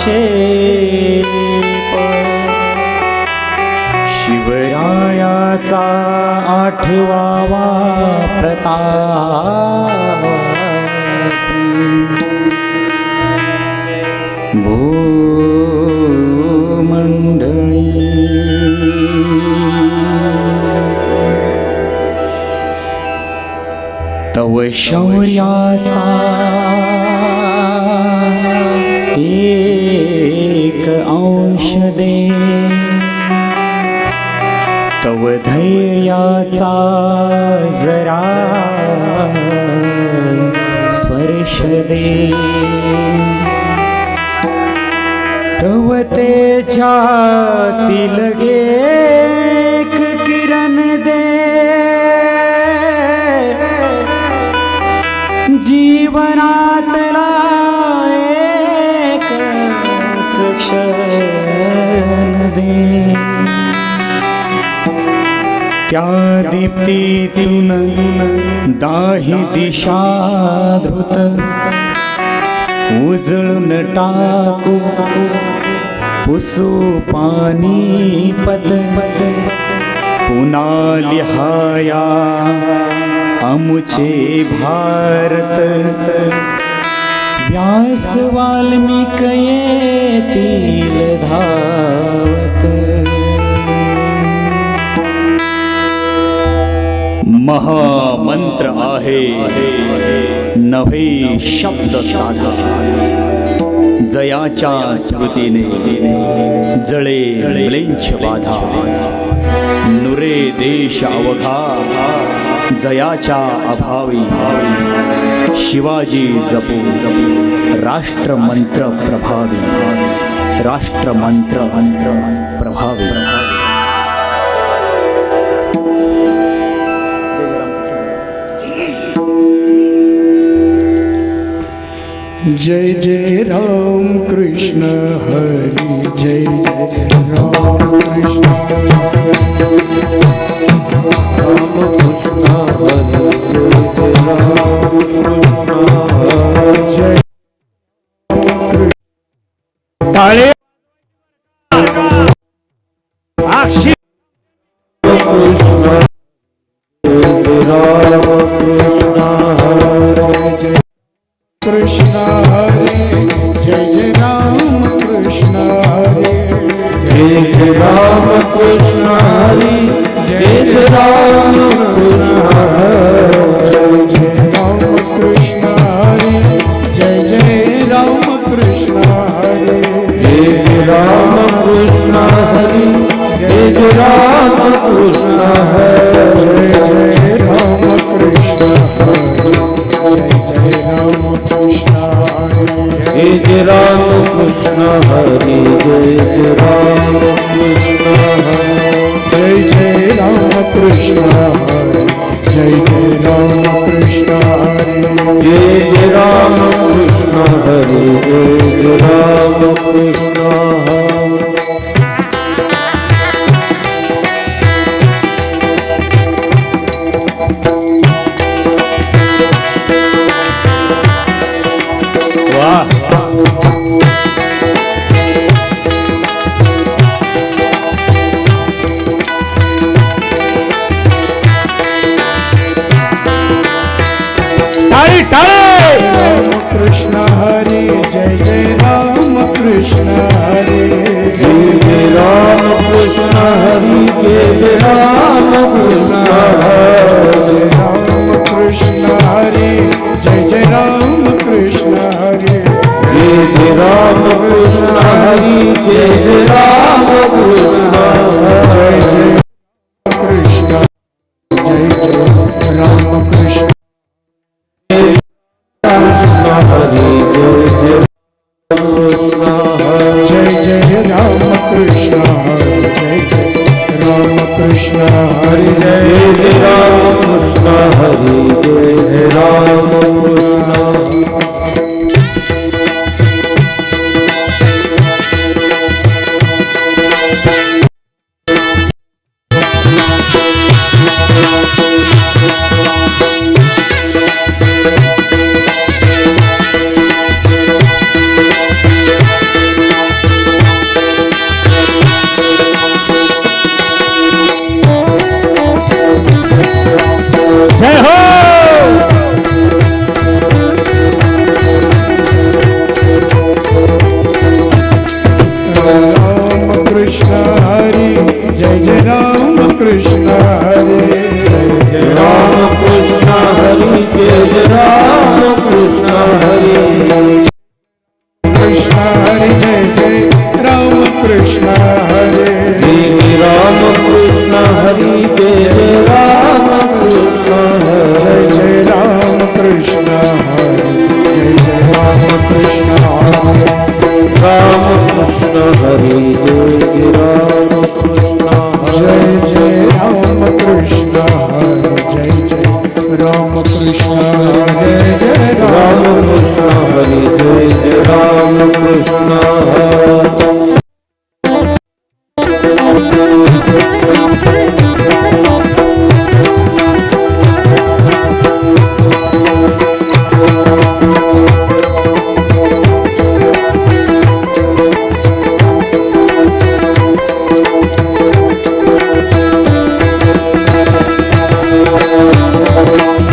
Shape शिवरायाचा आठवावा Pratap भूमंडळी तव शौर्याचा एक अंश दे तव धैर्याचा जरा स्पर्श दे तव तेजातील एक किरण दे जीवनातला एकच क्षण दे त्या दीप्तीतून दाही दिशा धृत उजळून टाकू पुसू पानिपत पुन्हा लिहाया आमुचे भारत व्यास वाल्मिक येतील धावत महामंत्र आहे नव्हे शब्द साधा जयाच्या स्मृतीने जळे म्लेंछ बाधा नुरे देश अवघा जयाच्या अभावी शिवाजी जपू राष्ट्रमंत्र प्रभावी राष्ट्रमंत्र प्रभावी जय जय राम कृष्ण हरि जय जय राम कृष्ण राम कृष्ण हरि जय टाळे अक्षी कृष्ण राम कृष्ण हरे जय जय राम कृष्ण हरे जय जय राम कृष्ण हरे जय जय राम कृष्ण हरे जय जय राम कृष्ण हरे जय जय राम कृष्ण हरे जय जय राम कृष्ण हरे जय राम कृष्ण हरे जय जय राम कृष्ण हरे जय जय राम कृष्ण हरे जय जय राम कृष्ण हरे जय जय राम कृष्ण हरे जय जय राम कृष्ण हरे राम कृष्ण हरे जय जय राम कृष्ण हरे जय जय राम कृष्ण हरे जय जय राम कृष्ण हरे राम कृष्ण हरे जय जय राम कृष्ण हरे जय जय राम कृष्ण हरे जय जय राम कृष्ण जय जय कृष्ण जय जय राम कृष्ण जय जय राम कृष्ण हरे जय जय राम कृष्ण हरे जय जय राम कृष्ण हरे जय जय राम कृष्ण हरी जय जय राम कृष्ण हरी राम कृष्ण हरि जय राम कृष्ण जय जय राम कृष्ण हरी जय जय राम कृष्ण जय जय राम कृष्ण हरि जय जय राम कृष्ण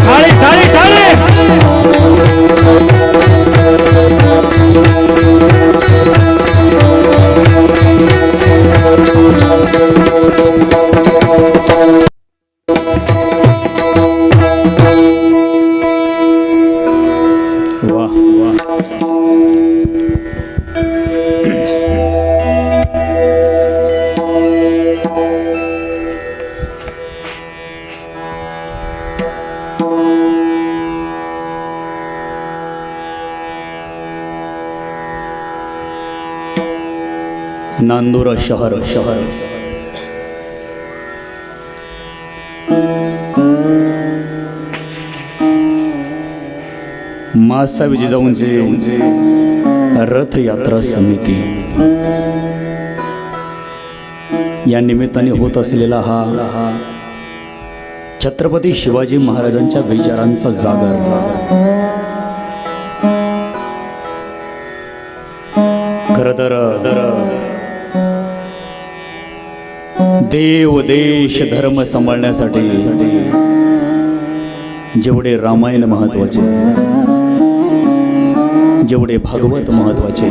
थाळी थाळी थाळी वाह वाह नांदुरा शहर मासावी जिजाऊंचे रथयात्रा समिती या निमित्ताने होत असलेला हा छत्रपती शिवाजी महाराजांच्या विचारांचा जागर खरं तर देव देश धर्म सांभाळण्यासाठी जेवढे रामायण महत्वाचे, जेवढे भागवत महत्वाचे,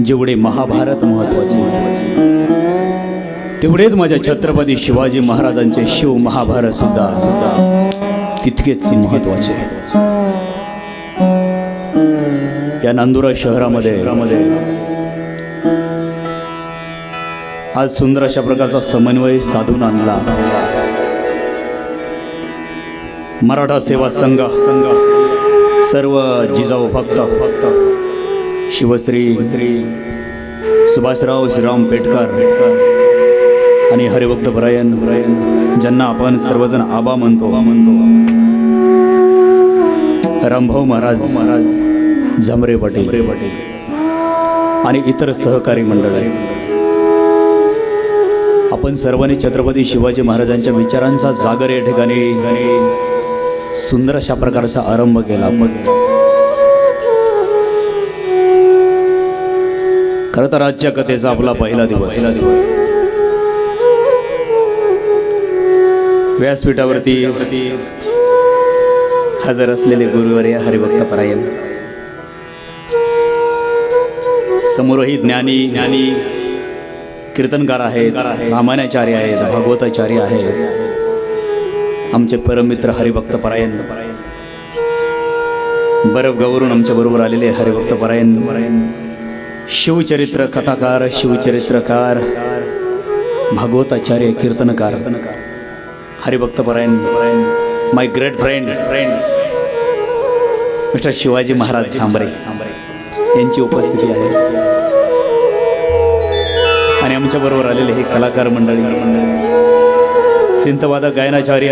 जेवढे महाभारत महत्वाचे, तेवढेच माझ्या छत्रपती शिवाजी महाराजांचे शिव महाभारत सुद्धा तितकेच महत्वाचे. या नांदुरा शहरामध्ये आज सुंदर अशा प्रकारचा समन्वय साधून आणला. मराठा सेवा संघ, सर्व जिजाऊ भक्त, शिवश्री सुभाषराव श्रीराम पेटकर आणि हरिभक्त परायण ज्यांना आपण सर्वजण आबा म्हणतो, रामभाऊ महाराज झमरे पाटील आणि इतर सहकारी मंडळ आहे. आपण सर्वांनी छत्रपती शिवाजी महाराजांच्या विचारांचा जागर या ठिकाणी सुंदर अशा प्रकारचा आरंभ केला. खरं तर आजच्या कथेचा आपला पहिला दिवस. व्यासपीठावरती हजर असलेले गुरुवर्य हरिभक्त परायण, समोरही ज्ञानी कीर्तनकार आहेत, रामायणाचार्य आहेत, भागवताचार्य आहेत, आमचे परममित्र हरिभक्त परायण बरफ गौरून आमच्या बरोबर आलेले हरिभक्त परायण, शिवचरित्र कथाकार, शिवचरित्रकार, भागवताचार्य, कीर्तनकार हरिभक्त परायण, my great friend mister Shivaji Maharaj Sambare यांची उपस्थिती आहे. आणि आमच्या बरोबर आलेले हे कलाकार मंडळी, सिंतवादक गायनाचार्य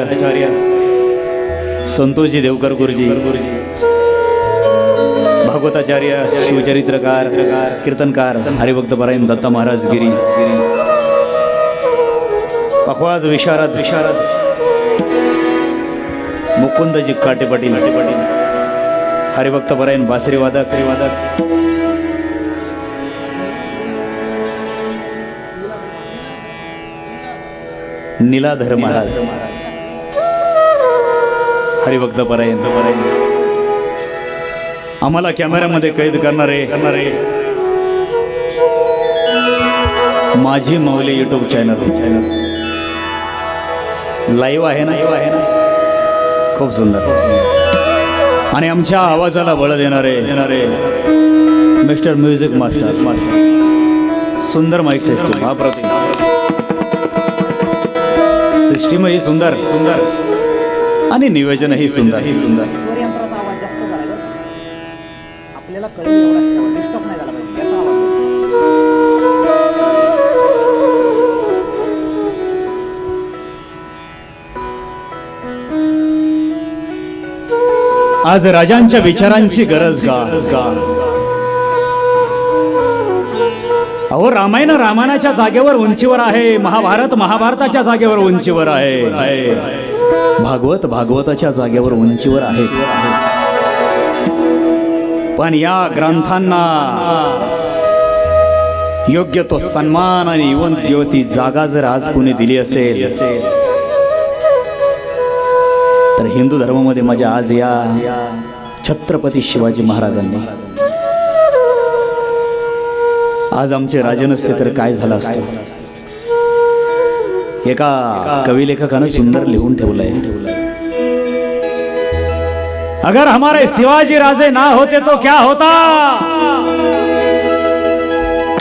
संतोषजी देवकर गुरुजी, भागवताचार्य, शिवचरित्रकार, कीर्तनकार हरिभक्त परायण दत्ता महाराज गिरी, पखवाज विशारद मुकुंदजी काटे पाटील, हरिभक्त परायण बासरी वादक, नीलाधर महाराज हरिभक्त परायण, आम्हाला कॅमेऱ्यामध्ये कैद करणारे माझी माऊली यूट्यूब चॅनल लाईव्ह आहे ना, खूप सुंदर. आणि आमच्या आवाजाला बळ देणारे मिस्टर म्युझिक मास्टर, सुंदर माईक सिस्टीम, अप्रतिम सिस्टीम ही सुंदर आणि नियोजनही सुंदर. आपल्याला कळेल एवढा ठेवा, डिस्टर्ब नाही झाला पाहिजे याचा आवाज येतो. आज राजांच्या विचारांची गरज का? अहो रामायणाच्या जागेवर उंचीवर आहे, महाभारत महाभारताच्या जागेवर उंचीवर आहे, भागवताच्या जागेवर उंचीवर आहे. पण या ग्रंथांना योग्य तो सन्मान आणि योग्य ती जागा जर आज कुणी दिली असेल तर हिंदू धर्मामध्ये माझ्या आज या छत्रपती शिवाजी महाराजांनी आज आमचे राजे नसते तर काय झालं असतं. एका कविलेखकानं सुंदर लिहून ठेवलंय, अगर हमारे शिवाजी राजे ना होते तो क्या होता,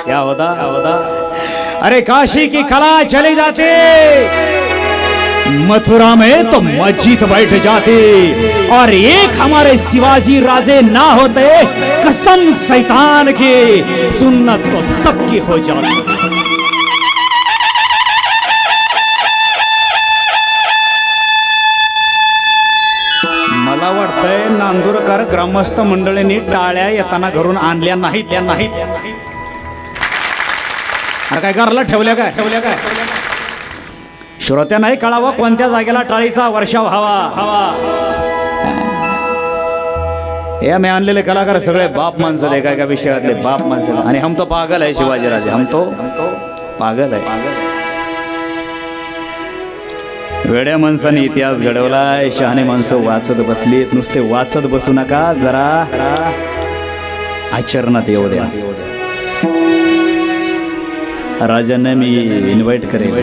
क्या होता. अरे काशी की कला चली जाती, मथुरा में तो मस्जिद बैठ जाती, और एक हमारे शिवाजी राजे ना होते, कसम शैतान की सुन्नत तो सबकी हो जाती. मला वाटतंय नांदूरकर ग्रामस्थ मंडळींनी टाळ्या येताना घरून आणल्या नाहीत. अरे काय घरला ठेवल्या काय श्रोत्या नाही कळावं कोणत्या जागेला टाळीचा वर्षाव हवा. हे आम्ही आणलेले कलाकार सगळे बाप माणसं एका विषयातले बाप माणसं, आणि हम तो पागल आहे शिवाजी राजे, हम तो पागल आहे. वेड्या माणसाने इतिहास घडवलाय, शहाणे माणसं वाचत बसलीत. नुसते वाचत बसू नका, जरा आचरणात येऊ द्या. राजांना मी इन्व्हाइट करेन.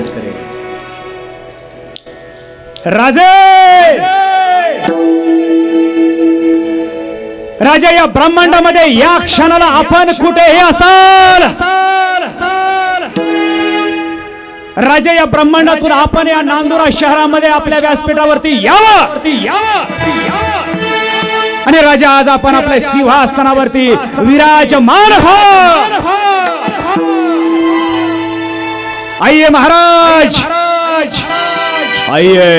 राजा या ब्रह्मांडामध्ये या क्षणाला आपण कुठेही असाल, राजा या ब्रह्मांडातून आपण या नांदुरा शहरामध्ये आपल्या व्यासपीठावरती यावं. आणि राजा आज आपण आपल्या सिंहासनावरती विराजमान हो. आइए महाराज, आइए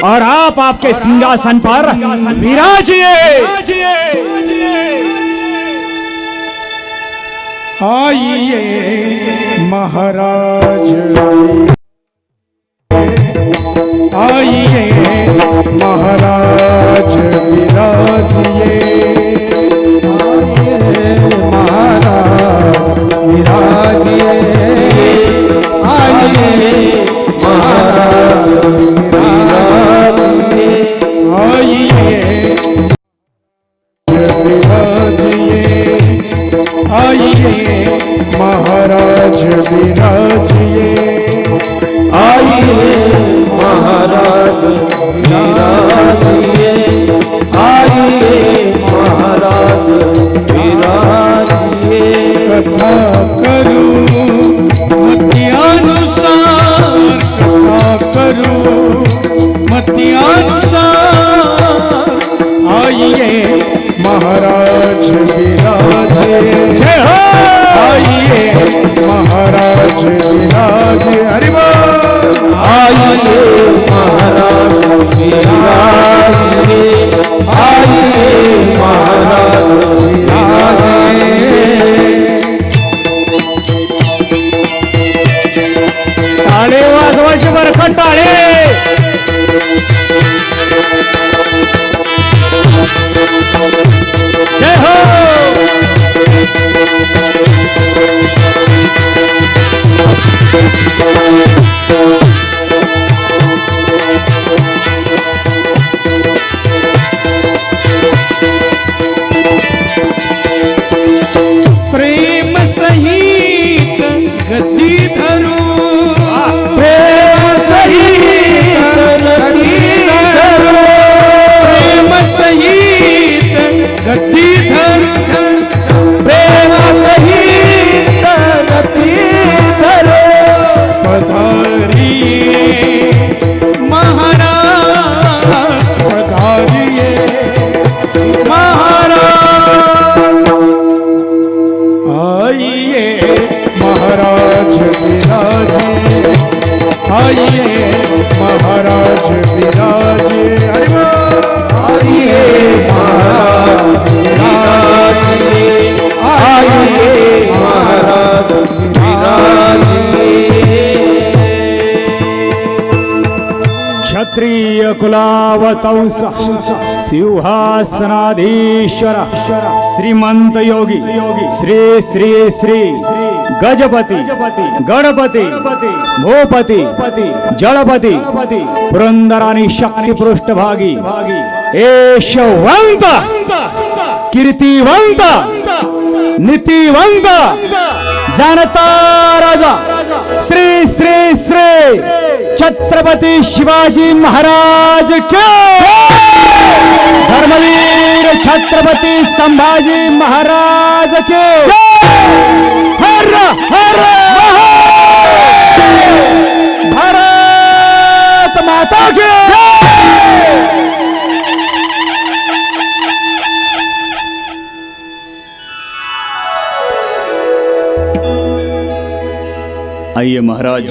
और आप आपके सिंहासन पर विराजिए. आइए महाराज, आइए महाराज विराजिए, महाराज विराजिए, आइए महाराज विराजिए, आइए महाराज विराजिए, आइए महाराज विराजिए, आइए महाराज विराजिए, कथा करूं मत्यानुसार, कथा करूं मत्यानुसार, आइए महाराज विराजे, जय हो, आइए महाराज विराजे, हरि बोल, आइए महाराज विराजिए, आइए महाराज विराजिए. टाळे वाजवायचे बरं का, टाळे. जय हो. वटवंश सिंहासनाधीश्वर श्रीमंत योगी श्री श्री श्री गजपती गणपती भूपती जलपती पुरंदर आणि शक्ती पृष्ठभागी यशवंत कीर्तिवंत नीतिवंत जानता राजा श्री श्री श्री छत्रपती शिवाजी महाराज के धर्मवीर छत्रपती संभाजी महाराज के हर हर भारत माता के आइए महाराज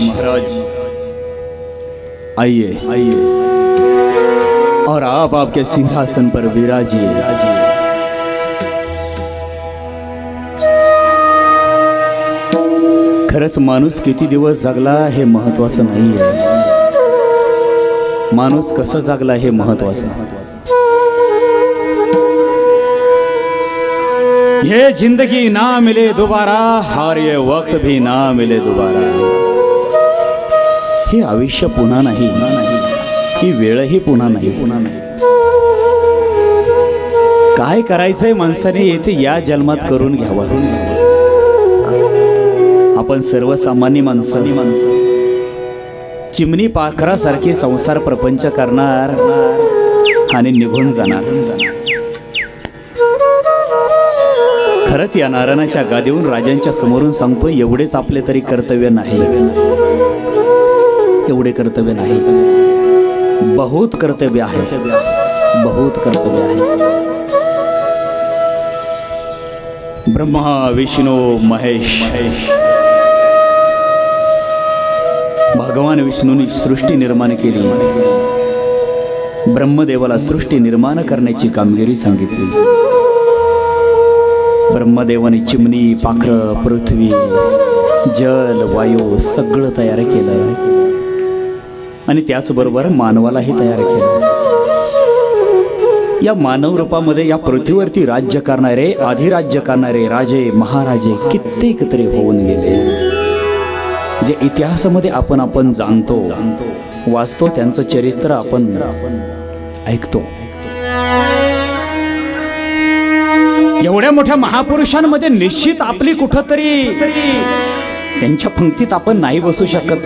आइए और आप आपके सिंहासन पर विराजिए। खरंच माणूस किती दिवस जगला हे महत्वाचं नाहीये, माणूस कसं जगला हे महत्वाचं। ये जिंदगी ना मिले दोबारा और ये वक्त भी ना मिले दोबारा। हे आयुष्य पुन्हा नाही, ही वेळही पुन्हा नाही। काय करायचंय माणसाने येथे या जन्मात करून घ्यावं। आपण सर्वसामान्य माणसं चिमणी पाखरासारखी संसार प्रपंच करणार आणि निघून जाणार। खरंच या नारायणाच्या गादीवरून राजांच्या समोरून सांगतो, एवढेच आपले तरी कर्तव्य नाही, एवढे कर्तव्य नाही, बहुत कर्तव्य आहे, बहुत कर्तव्य आहे। ब्रह्मा विष्णू महेश भगवान विष्णूंनी सृष्टी निर्माण केली, ब्रह्मदेवाला सृष्टी निर्माण करण्याची कामगिरी सांगितली। ब्रह्मदेवाने चिमणी पाखर पृथ्वी जल वायू सगळं तयार केलं आणि त्याचबरोबर मानवालाही तयार केलं। या मानव रूपामध्ये या पृथ्वीवरती राज्य करणारे अधिराज्य करणारे राजे महाराजे कित्येक तरी होऊन गेले, जे इतिहासामध्ये आपण जाणतो वाचतो, त्यांचं चरित्र आपण ऐकतो। एवढ्या मोठ्या महापुरुषांमध्ये निश्चित आपली कुठंतरी त्यांच्या पंक्तीत आपण नाही बसू शकत,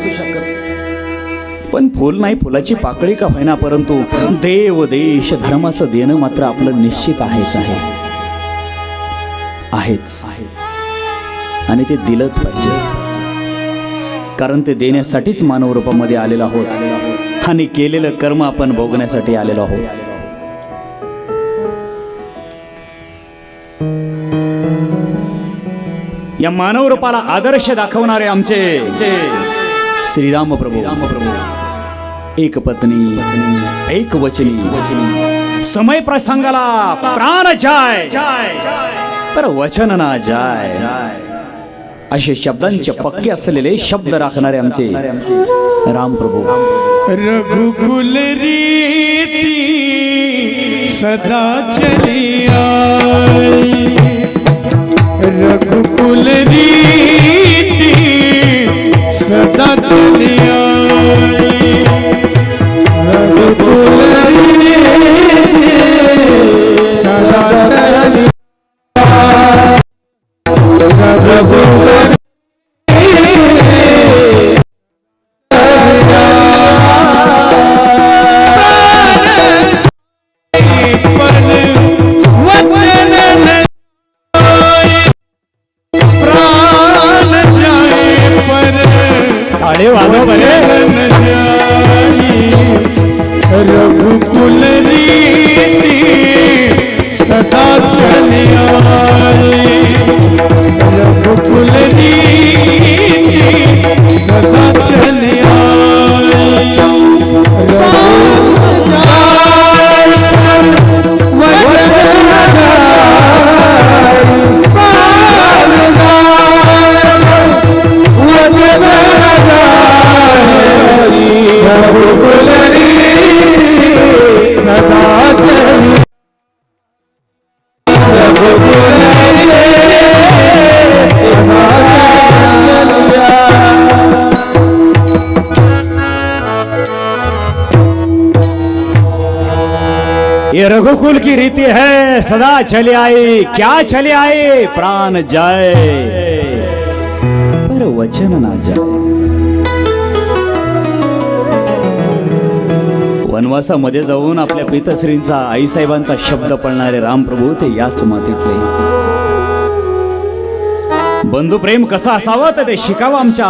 पण फुल नाही फुलाची पाकळी का होईना, परंतु देव देश धर्माचं देणं मात्र आपलं निश्चित आहेच आहेच आणि ते दिलंच पाहिजे, कारण ते देण्यासाठीच मानव रूपामध्ये आलेलो आहोत आणि केलेलं कर्म आपण भोगण्यासाठी आलेलो आहोत। या मानव रूपाला आदर्श दाखवणारे आमचे श्रीराम प्रभू एक पत्नी एक वचनी, समय प्रसंगाला प्राण जाय पर वचन ना जाय, असे शब्दांचे पक्के असलेले शब्द राखणारे आमचे राम प्रभू। रघुकुल रीति सदा चली आई, रघुकुल रीति सदा चली आई, रघुकुल रीति सदा चली आई, रघुकुल रघुकुल की रीति है सदा चली आई, क्या चली आई प्राण जाए पर वचन ना जाए. वनवासामध्ये जाऊन आपल्या पितश्रींचा आईसाहेबांचा शब्द पळणारे रामप्रभू ते याच मातीतले. बंधुप्रेम कसं असावं तर ते शिकावं आमच्या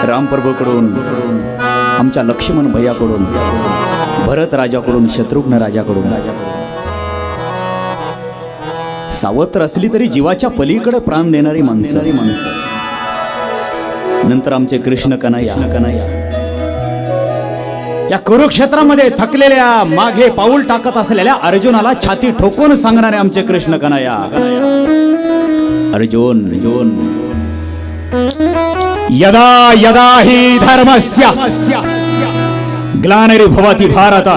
रामप्रभूकडून, आमच्या लक्ष्मण भैयाकडून, भरत राजाकडून, शत्रुघ्न राजाकडून. सावत्र असली तरी जीवाच्या पलीकडे प्राण देणारी माणसं. नंतर आमचे कृष्ण कन्हैया या कुरुक्षेत्रामध्ये थकलेल्या मागे पाऊल टाकत असलेल्या अर्जुनाला छाती ठोकून सांगणारे आमचे कृष्ण कन्हैया. अर्जुन यदा यदा हि धर्मस्य ग्लानिर्भवति भारत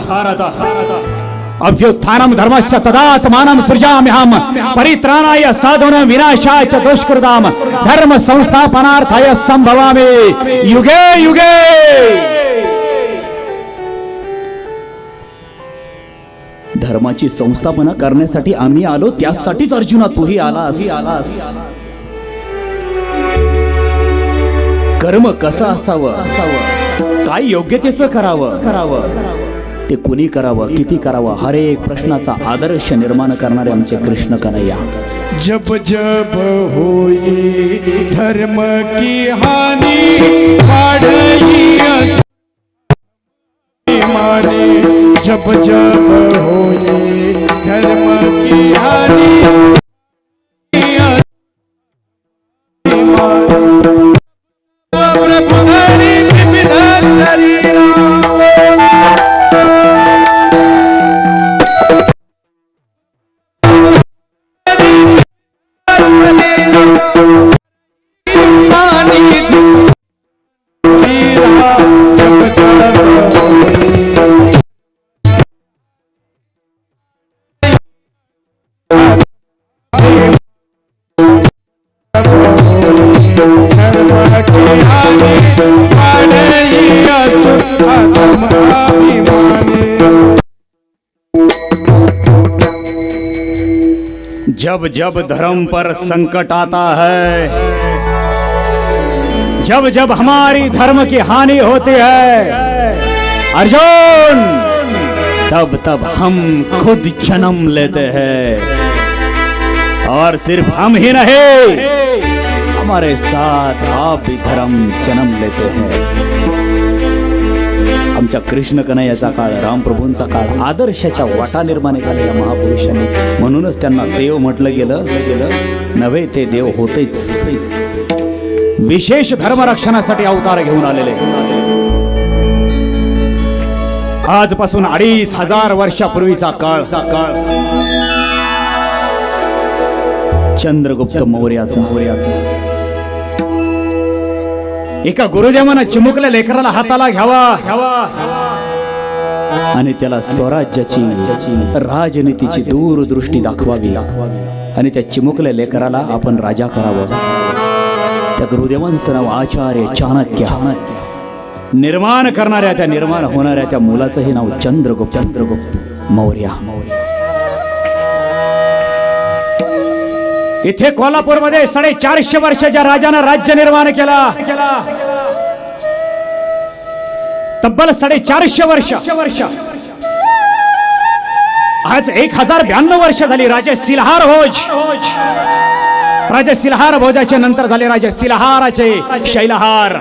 अभ्युत्थानं धर्मस्य तदात्मानं सृजाम्यहं परित्राणाय साधूनां विनाशाय च दुष्कृतां धर्म संस्थापनार्थाय संभवामि युगे युगे. धर्माची संस्थापना करण्यासाठी आम्ही आलो, त्यासाठीच अर्जुना तूही आलास. कर्म कसं असावं, काय योग्यतेचं करावं, ते कुणी करावं, किती करावं, हर एक प्रश्नाचा आदर्श निर्माण करणारे आमचे कृष्ण कन्हैया. जब जब होई धर्म की हानि काढई माने. जब जब होई धर्म की हानि जब जब धर्म पर संकट आता है, जब जब हमारी धर्म की हानि होती है अर्जुन, तब तब हम खुद जन्म लेते हैं. और सिर्फ हम ही नहीं, हमारे साथ आप भी धर्म जन्म लेते हैं. आमच्या कृष्ण कन्हैयाचा काळ, रामप्रभूंचा काळ आदर्शाच्या वाटा निर्माण झालेल्या महापुरुषांनी. म्हणूनच त्यांना देव म्हटलं गेलं नव्हे, ते देव होतेच. विशेष धर्मरक्षणासाठी अवतार घेऊन आलेले. आजपासून 2500 वर्षापूर्वीचा काळ, चंद्रगुप्त मौर्याचा. एका गुरुदेवानं चिमुकल्या लेकराला हाताला घ्यावा आणि त्याला स्वराज्याची, राजनीतीची दूरदृष्टी दाखवावी आणि त्या चिमुकल्या लेकराला आपण राजा करावं. त्या गुरुदेवांचं नाव आचार्य चाणक्य. निर्माण करणाऱ्या, त्या निर्माण होणाऱ्या त्या मुलाचं हे नाव चंद्रगुप्त मौर्य. इथे कोल्हापूरमध्ये 450 वर्षाच्या राजानं राज्य निर्माण केला. तब्बल 450 वर्ष. आज 1092 वर्ष झाली. राजे सिलहार भोज, राजे सिलहार भोजाचे नंतर झाले राजे सिलहाराचे शैलहार,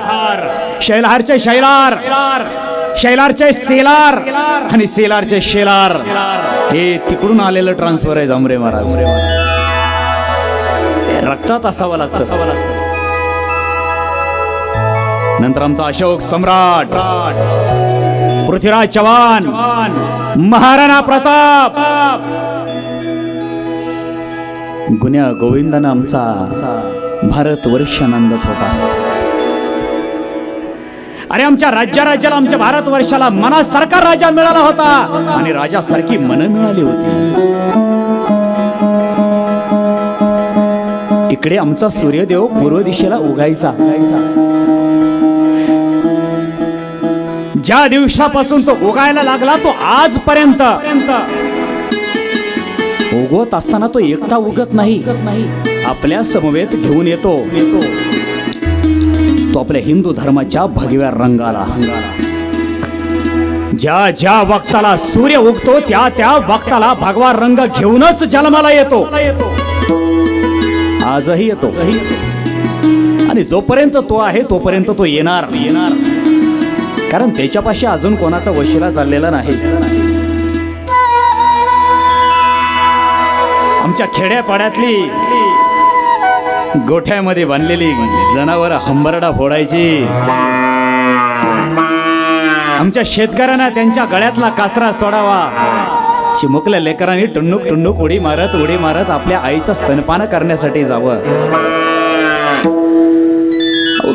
शैलहारचे शैलार, शैलारचे सेलार आणि सेलारचे शेलार. हे तिकडून आलेलं ट्रान्सफर आहे जांभरे महाराज. रक्तात असावं लागतं. नंतर आमचा अशोक सम्राट, पृथ्वीराज चव्हाण, महाराणा प्रताप, गुन्या गोविंदानं आमचा भारत वर्ष आनंदत होता. अरे आमच्या राज्याला, आमच्या भारत वर्षाला मनासारखा राजा मिळाला होता आणि राजासारखी मन मिळाली होती. इकडे आमचा सूर्यदेव पूर्व दिशेला उगायचा. ज्या दिवसापासून तो उगायला लागला तो आजपर्यंत उगवत असताना तो एकटा उगत नाही, आपल्या समवेत घेऊन येतो तो आपल्या हिंदू धर्माच्या भगव्या रंगाला. ज्या ज्या वक्ताला सूर्य उगतो त्या त्या वक्ताला भगवा रंग घेऊनच जन्माला येतो, आजही येतो. आणि जोपर्यंत तो आहे तोपर्यंत तो येणार, कारण त्याच्यापाशी अजून कोणाचा वशिला चाललेला नाही. आमच्या खेड्यापाड्यातली गोठ्यामध्ये बांधलेली जनावर हंबरडा फोडायची. आमच्या शेतकऱ्यांना त्यांच्या गळ्यातला कासरा सोडावा. चिमुकल्या लेकरांनी टुन्नुक उडी मारत आपल्या आईचं स्तनपान करण्यासाठी जावं.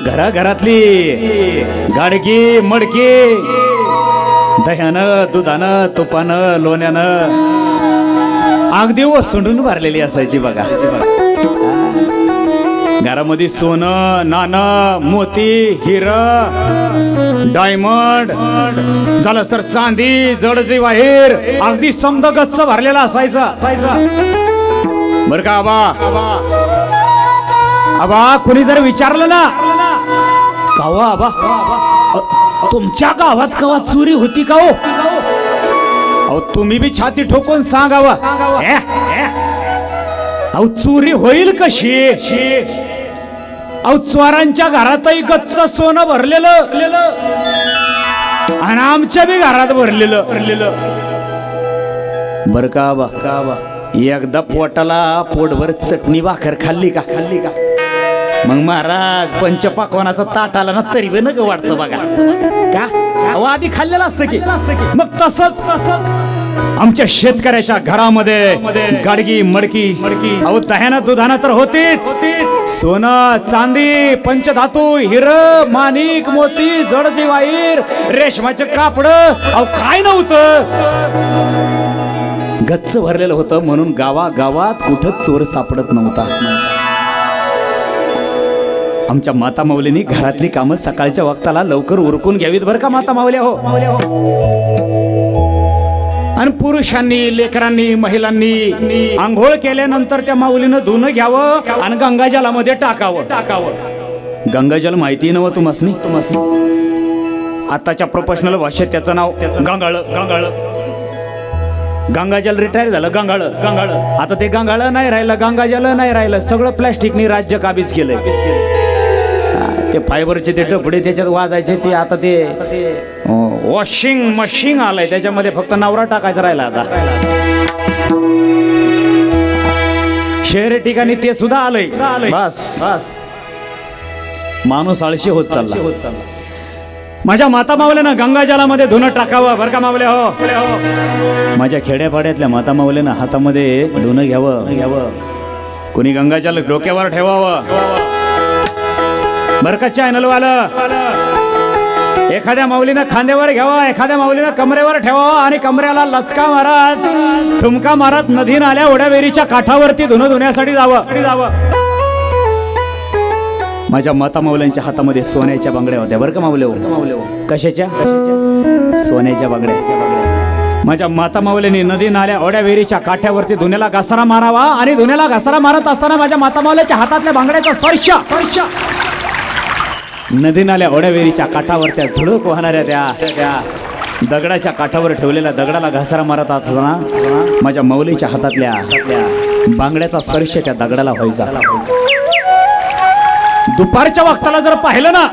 घराघरातली गाडगी मडकी दह्यानं दुधानं तुपानं लोण्यानं अगदी सोडून भरलेली असायची बघा. घरामध्ये सोनं नाणं मोती हिरं डायमंड झालंच तर चांदी जडजी वाहीर अगदी समद गच्च भरलेला असायचा. बर का आबा कोणी जर विचारलं ना कावा आबा तुमच्या गावात कवा चोरी होती का हो, अहो तुम्ही बी छाती ठोकून सांगावा. अहो चोरी होईल कशी, अहो चोरांच्या घरातही गच्च सोनं भरलेलं आणि आमच्या बी घरात भरलेलं. बर का बा एकदा पोटाला पोटभर चटणी भाकर खाल्ली का मग महाराज पंचपाकवानाचा ताट आला ना तरी बी नग वाटतं बघा. का अहो आधी खाल्लेलं असतं की मग तसंच आमच्या शेतकऱ्याच्या घरामध्ये गाडगी मडकी अहो दह्यानं दुधानं तर होतीच. सोनं चांदी पंचधातू हिर माणिक मोती जडजी वाहीर रेशमाचे कापड अहो काय नव्हतं, गच्च भरलेलं होतं. म्हणून गावागावात कुठं चोर सापडत नव्हता. आमच्या माता माऊलींनी घरातली कामं सकाळच्या वक्ताला लवकर उरकून घ्यावीत बरं का माता माऊल्या हो. आणि पुरुषांनी लेकरांनी महिलांनी आंघोळ केल्यानंतर त्या माऊलीनं धुणं घ्यावं आणि गंगाजलामध्ये टाकावं. गंगाजल माहिती नव्हतं तुम्हासनी. आताच्या प्रोफेशनल भाषेत त्याचं नाव गंगाळ. गंगाजल रिटायर झालं गंगाळ. आता ते गंगाळ नाही राहिलं, गंगाजल नाही राहिलं, सगळं प्लॅस्टिकनी राज्य काबीज केलंय. ते फायबरचे ते डबडे त्याच्यात वाजायचे ते आता ते वॉशिंग मशीन आलंय त्याच्यामध्ये फक्त नवरा टाकायचा राहिला. आता शहरी ठिकाणी ते सुद्धा आलंय. बस माणूस आळशी होत चालला. माझ्या माता माऊल्यानं गंगाजलामध्ये धुणं टाकावं बरं का माऊल्या हो. माझ्या खेड्यापाड्यातल्या माता माऊल्यानं हातामध्ये धुणं घ्यावं. कोणी गंगाजल डोक्यावर ठेवावं बरं का. चॅनलवालं एखाद्या माऊलीनं खांद्यावर घ्यावा, एखाद्या माऊलीनं कमरेवर ठेवावा आणि कमरेला लचका मारत ठुमका मारत नदी नाल्या ओढ्यावेरीच्या काठावरती धुणं धुण्यासाठी जावं. माझ्या माता माऊल्यांच्या हातामध्ये सोन्याच्या बांगड्या होत्या बरं का माऊल्या. कशाच्या? सोन्याच्या बांगड्या. माझ्या माता माऊल्यांनी नदी नाल्या ओढ्यावेरीच्या काठ्यावरती धुण्याला घसारा मारावा आणि धुण्याला घसारा मारत असताना माझ्या माता माऊल्याच्या हातातल्या बांगड्याचा स्पर्श नदी नाल्या ओढ्यावेरीच्या काठावर त्या झुळूक वाहणाऱ्या त्या दगडाच्या काठावर ठेवलेल्या दगडाला घसारा मारत असताना माझ्या माऊलीच्या हातातल्या बांगड्याचा स्पर्श त्या दगडाला व्हायचा. दुपारच्या वक्ताला जर पाहिलं ना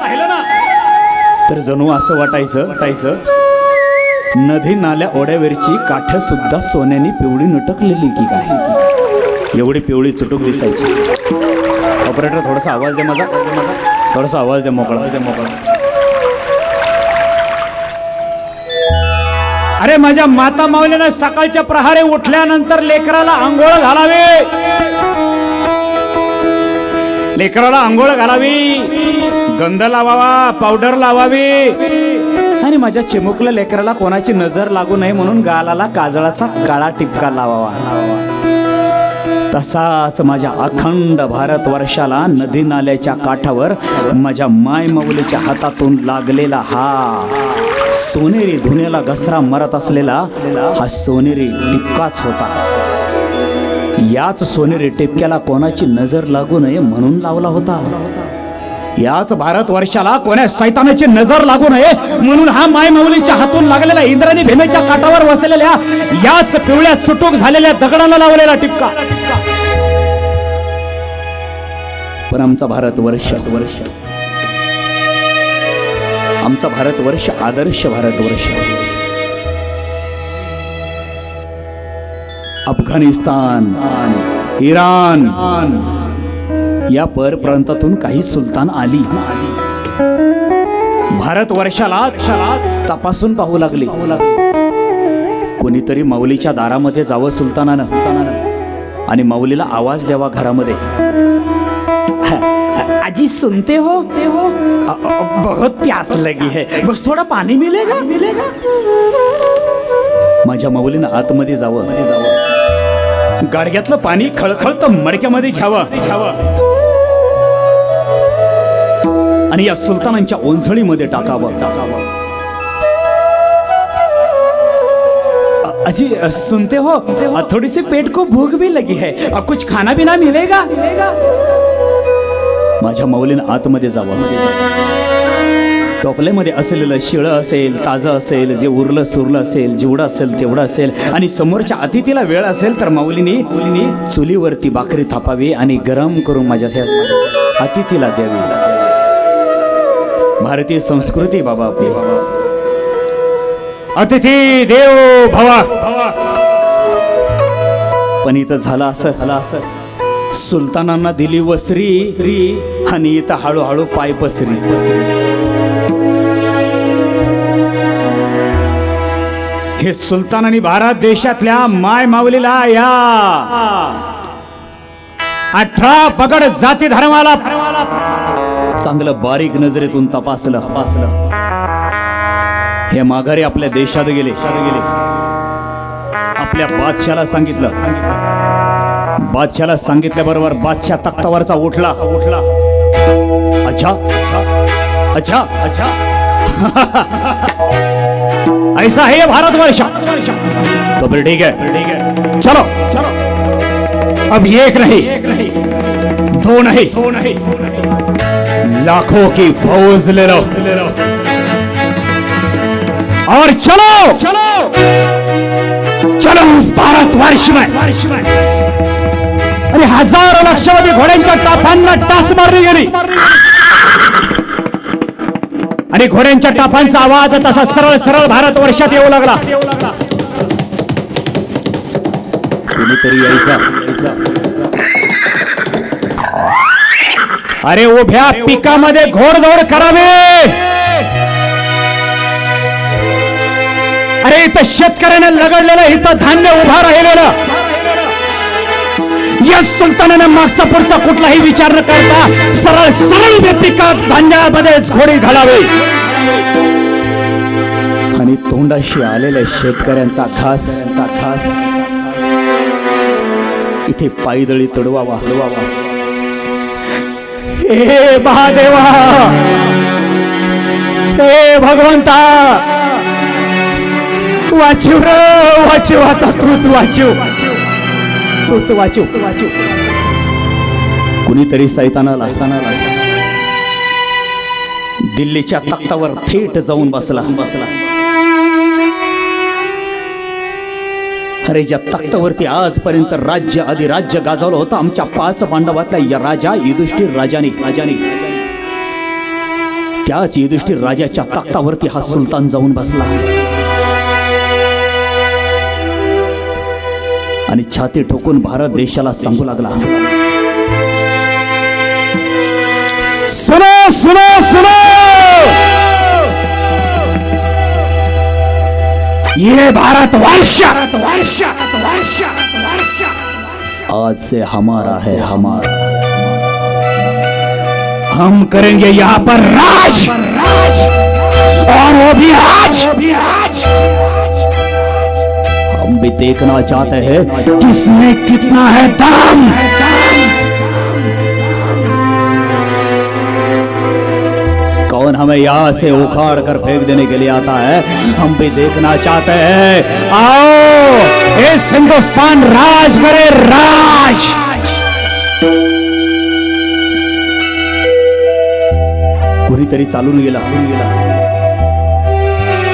तर जणू असं वाटायचं नदी नाल्या ओढ्यावेरची काठ सुद्धा सोन्याने पिवळी नटकलेली की काय, एवढी पिवळी चुटूक दिसायची. ऑपरेटर थोडासा आवाज दे, माझा थोडासा आवाज दे, मोकळा. अरे माझ्या माता माऊलीनं सकाळच्या प्रहारे उठल्यानंतर लेकराला आंघोळ घालावी, गंध लावावा, पावडर लावावी आणि माझ्या चिमुकल्या लेकराला कोणाची नजर लागू नये म्हणून गालाला काजळाचा काळा टिपका लावावा. तसाच माझ्या अखंड भारतवर्षाला नदी नाल्याच्या काठावर माझ्या माय माऊलीच्या हातातून लागलेला हा सोनेरी धुण्याला घसरा मरत असलेला हा सोनेरी टिपकाच होता. याच सोनेरी टिपक्याला कोणाची नजर लागू नये म्हणून लावला होता. याच भारतवर्षाला कोण्या सैतानाची नजर लागू नये म्हणून हा माय माऊलीच्या हातून लागलेला इंद्राणी भीमेच्या काठावर वसलेल्या याच पिवळ्या चुटूक झालेल्या दगडाला लावलेला टिपका. पण आमचा भारतवर्ष आदर्श भारतवर्ष अफगाणिस्तान, इराण या परप्रांतातून काही सुलतान आली भारतवर्षाला तपासून पाहू लागली. कोणीतरी माऊलीच्या दारामध्ये जावं सुलतानानं आणि माऊलीला आवाज द्यावा घरामध्ये. आजी सुनते हो? बहुत प्यास लगी है, बस थोडा पाणी मिलेगा? माझ्या माऊलीनं आतमध्ये जावं, गाडग्यातलं पाणी खळखळत मडक्यामध्ये घ्यावं आणि या सुलतानांच्या ओंझळीमध्ये टाकावं. अजी सुनते हो, थोड़ी सी पेट को भूख भी लगी है, कुछ खाना बिना मिलेगा? माझ्या माऊलीनं आतमध्ये जावं. टोपल्यामध्ये असलेलं शिळं असेल, ताजं असेल, जे उरलं सुरलं असेल, जेवढं असेल तेवढं असेल आणि समोरच्या अतिथीला वेळ असेल तर माऊलीने चुलीवरती भाकरी थापावी आणि गरम करून माझ्या अतिथीला द्यावी. भारतीय संस्कृती बाबा आपली. अतिथी देवो भव. पण इथं झालं असं सुलतानांना दिली वसरी आणि इथं हळूहळू पाय पसरी. हे सुलतानांनी भारत देशातल्या माय माऊलीला या 18 पगड जाती धर्माला चांगलं बारीक नजरेतून तपासलं. हे माघारी आपल्या देशात गेले. आपल्या बादशाला सांगितल्याबरोबर बादशाह तख्तावरचा उठला. अच्छा अच्छा अच्छा ऐसा है भारतवर्ष. तो फिर ठीक है, चलो अब एक नहीं, दो नहीं, लाखों की फौज ले लो और चलो उस भारतवर्ष में. अरे हजारो लक्षावधी घोड्यांच्या टापांना टाच मारली गेली आणि घोड्यांच्या टापांचा आवाज तसा सरळ सरळ भारतवर्षात येऊ लागला. कोणीतरी यायचा. अरे उभ्या पिकामध्ये घोडदौड करावे. अरे इथं शेतकऱ्याने लगडलेलं, इथं धान्य उभा राहिलेलं. या सुलतानाने मागचा पुढचा कुठलाही विचार न करता सरळ सरळ पिकात धान्यामध्येच घोडी घालावे आणि तोंडाशी आलेल्या शेतकऱ्यांचा घास इथे पायदळी तडवावा. हे महादेवा, हे भगवंता, वाचीव रे वाचीव, आता तूच वाचीव. कुणीतरी सैतानाला दिल्लीच्या तख्तावर थेट जाऊन बसला. अरे ज्या तख्तावरती आजपर्यंत राज्य अधिराज्य गाजवलं होतं आमच्या 5 पांडवातल्या या राजा युधिष्ठिर राजाने, त्याच युधिष्ठिर राजाच्या तख्तावरती हा सुलतान जाऊन बसला आणि छाती ठोकून भारत देशाला सांगू लागला, सुनो सुनो सुनो, ये भारतवर्ष आज से हमारा है, हमारा. हम करेंगे यहाँ पर राज, और वो भी आज. हम हम भी देखना चाहते हैं किसमें कितना है दम। कौन हमें यहाँ से उखाड़ कर फेंक देने के लिए आता है, हम भी देखना चाहते हैं। आओ इस हिंदुस्तान राज करे, राज। कुणीतरी चालून गेला,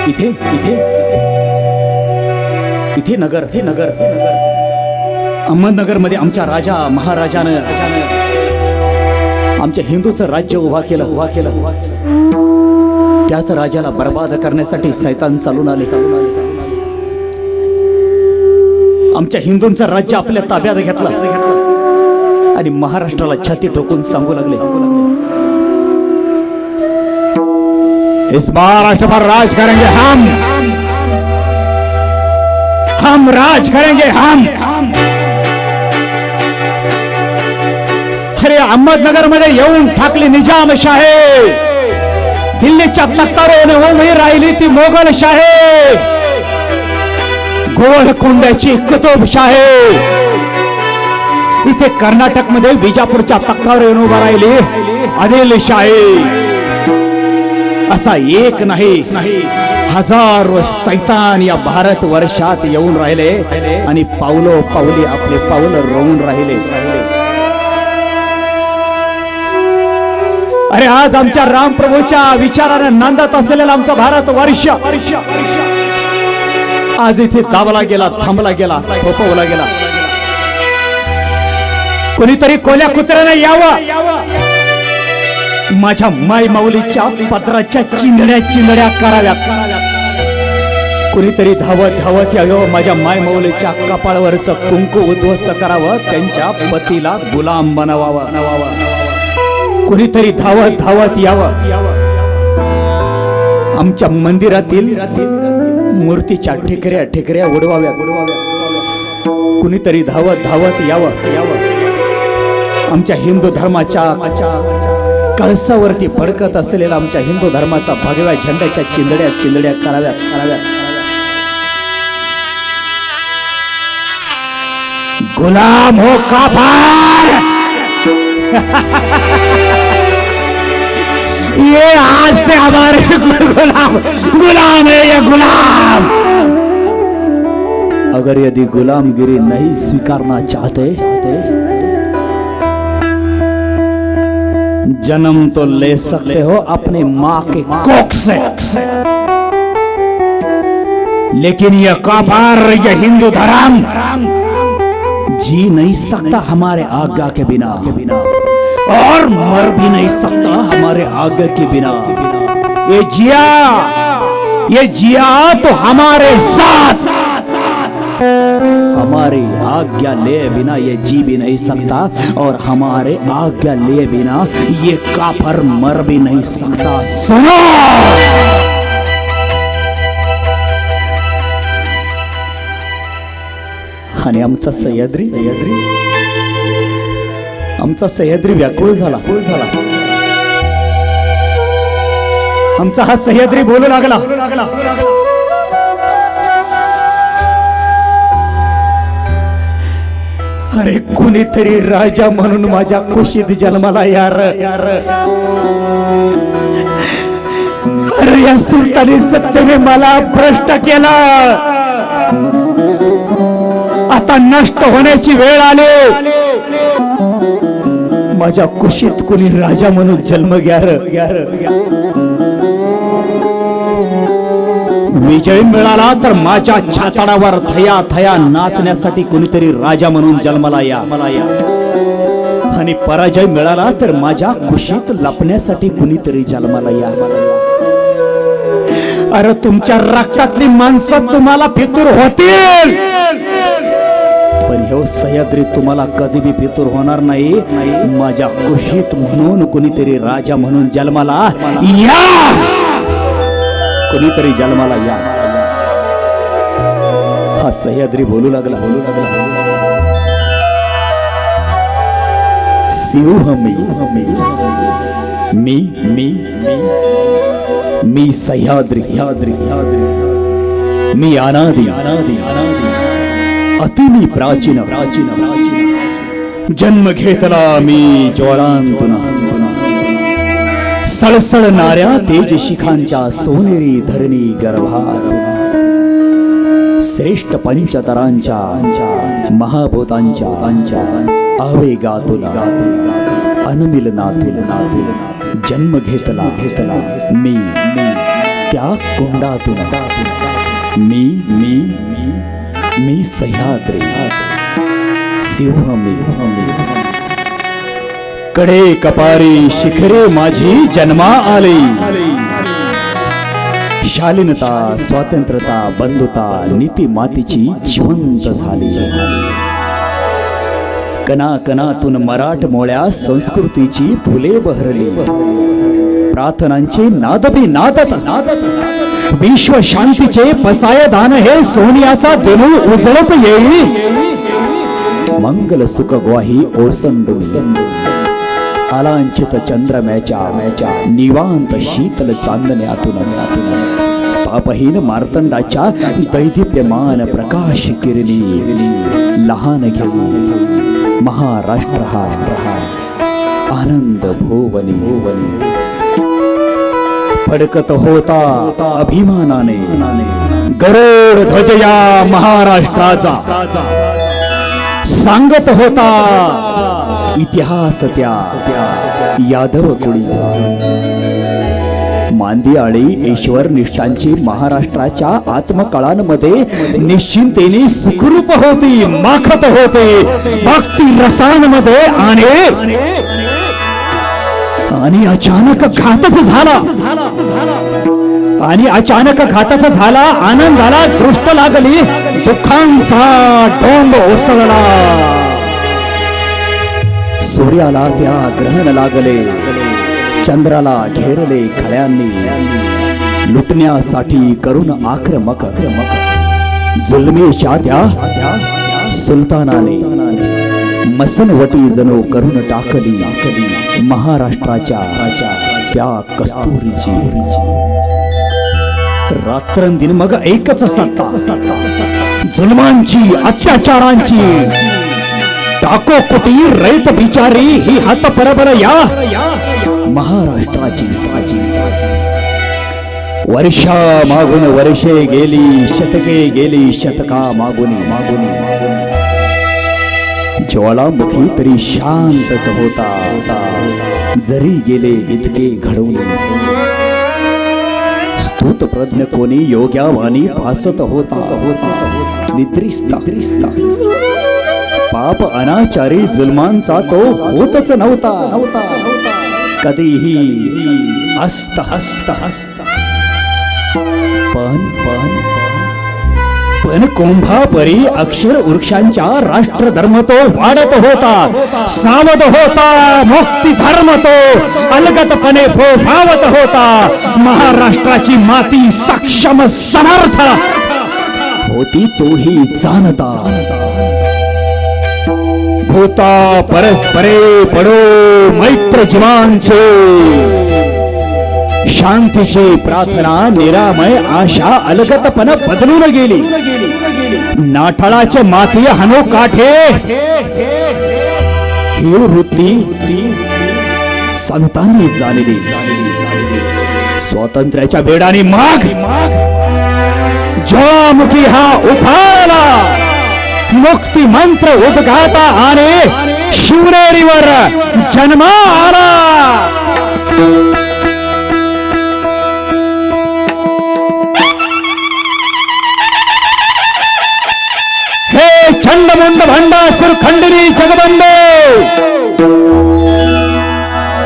इथे इथे इथे नगर, हे नगर अहमदनगर मध्ये आमच्या राजा महाराजानं आमच्या हिंदूचं राज्य उभा केलं। त्याच राजाला बर्बाद करण्यासाठी सैतान चालून आले। आमच्या हिंदूंचं राज्य आपल्या ताब्यात घेतलं आणि महाराष्ट्राला छाती ठोकून सांगू लागले, इस महाराष्ट्र पर राज करेंगे हम राज करेंगे हम। अरे अहमदनगर मध्ये येऊन ठाकली निजामशाही, दिल्लीच्या तख्तावर उभी राहिली ती मोगलशाही, गोलकोंड्याची कुतुबशाही। इथे कर्नाटक मध्ये विजापूरच्या तख्तावर येऊन उभा राहिली आदिलशाही। असा एक नाही हजारो सैतान या भारत वर्षात येऊन राहिले आणि पावलो पावली आपले पाऊल रोवून राहिले। अरे आज आमच्या रामप्रभूच्या विचाराने नांदत असलेला आमचा भारत वर्ष आज इथे दाबला गेला, थांबला गेला, थोपवला गेला। कोणीतरी कोल्या कुत्र्याने यावं, माझ्या माय माऊलीच्या पत्राच्या चिंधड्या कराव्यात। कुणीतरी धावत यावं, माझ्या माय माऊलीच्या कपाळवरचं कुंकू उद्ध्वस्त करावं, त्यांच्या पतीला गुलाम बनवावं। कुणीतरी धावत यावं, आमच्या मंदिरातील मूर्तीच्या ठिकऱ्या उडवाव्यात। कुणीतरी धावत यावं, आमच्या हिंदू धर्माच्या कळसावरती फडकत असलेला आमच्या हिंदू धर्माचा भगव्या झेंड्याच्या चिंधड्या कराव्यात। गुलाम हो काफर, ये आज से हमारे गुलाम है, ये गुलाम। अगर यदि गुलामगिरी नहीं स्वीकारना चाहते, जन्म तो ले सकते हो अपनी माँ के कोख से, लेकिन यह काफर, यह हिंदू धर्म जी नहीं सकता हमारे आज्ञा के बिना, और मर भी नहीं सकता हमारे आज्ञा के बिना। ये जिया तो हमारे साथ, हमारी आज्ञा ले बिना ये जी भी नहीं सकता, और हमारे आज्ञा ले बिना ये काफर मर भी नहीं सकता। सुनो, आणि आमचा सह्याद्री व्याकुळ झाला। आमचा हा सह्याद्री बोलू लागला, अरे कुणीतरी राजा म्हणून माझ्या कुशीत जन्माला यार। अरे या सुलतानी सत्तेने मला भ्रष्ट केला, आता नष्ट होण्याची वेळ आली। माझ्या कुशीत कुणी राजा म्हणून जन्म घ्या। विजय मिळाला तर माझ्या छाताडावर थया नाचण्यासाठी कुणीतरी राजा म्हणून जन्माला या, आणि पराजय मिळाला तर माझ्या कुशीत लपण्यासाठी कुणीतरी जन्माला या। अरे तुमच्या रक्तातली माणसं तुम्हाला फितूर होतील, पण हे सह्याद्री तुम्हाला कधी बी फितूर होणार नाही। माझ्या कुशीत म्हणून कुणीतरी राजा म्हणून जन्माला या, कुणीतरी जन्माला या। हा सह्याद्री बोलू लागला, मी सह्याद्री, मी अनादि अतिनी प्राचीन जन्म घेतला मी ज्वाळांतून सळसळणाऱ्या तेज शिखांच्या सोनेरी धरणी गर्भातून श्रेष्ठ पंचतरांच्या महाभूतांच्या आवेगातून अनमिलनातून जन्म घेतला मी त्या कुंडातून मी सह्याद्री सिंह मी कडे कपारी शिखरे माझी जन्मा आली शालीनता स्वातंत्र्यता बंधुता नीतिमातीची जिवंत झाली कणाकणातून मराठमोळ्या संस्कृतीची फुले बहरली प्रार्थनांचे नादबी नादत विश्व शांतीचे पसायदान हे सोनियाचा दिनू उजळत येईल मंगल सुख ग्वाही ओसंडून आलांचित चंद्रम्याच्या निवांत शीतल चांदण्यातून पापहीन मार्तंडाच्या दैदिप्यमान प्रकाश किरणी लहान घेऊन महाराष्ट्र हा आनंद भोवनी फडकत होता अभिमानाने गरुड ध्वज या महाराष्ट्राचा सांगत होता इतिहास त्या यादव कुळीचा मांदियाळी ईश्वर निष्ठांची महाराष्ट्राच्या आत्मकळांमध्ये निश्चिंतेने सुखरूप होती माखत होते भक्ती रसांमध्ये आणि अचानक घातच झाला आनंदाला दृष्ट लागली दुःखांचा डोंब ओसळला सूर्याला त्या ग्रहण लागले चंद्राला घेरले खळ्यांनी लुटण्यासाठी करून आक्रमक जुलमीच्या त्या सुलतानाने मसनवटी जणू करून टाकली महाराष्ट्राच्या त्या कस्तुरीची रात्रंदिन मग एकच सत्ता जुलमांची अत्याचारांची टाको कुटी रैत बिचारी ही हात परबर या महाराष्ट्राची वर्षा मागून वर्षे गेली शतके गेली शतका मागून ज्वालामुखी तरी शांतच होता जरी गेले इतके घडवून स्तुत प्रज्ञ कोणी योग्यावानी भासत होता निद्रिस्ता पाप अनाचारी जुलमांचा तो होतच नव्हता कधीही हस्त पण कुंभापरी अक्षर वृक्षांच्या राष्ट्रधर्म तो वाढत होता सावध होता मुक्ती धर्म तो अलगतपणे फोफावत होता महाराष्ट्राची माती सक्षम समर्थ होती तोही जाणता होता परस्परे पडो मैत्र जीवांचे शांतीची प्रार्थना निरामय आशा अलगतपण बदलून गेली नाठाळाचे माती हनो काठे ही वृत्ती संतांनी जाणली स्वातंत्र्याच्या बेडाने माग ज्वालामुखी हा उफाळला मुक्ती मंत्र उद्गाता आणि शिवनेरीवर जन्म आला हे चंडमुंड भंडासुर खंडिनी जगदंबे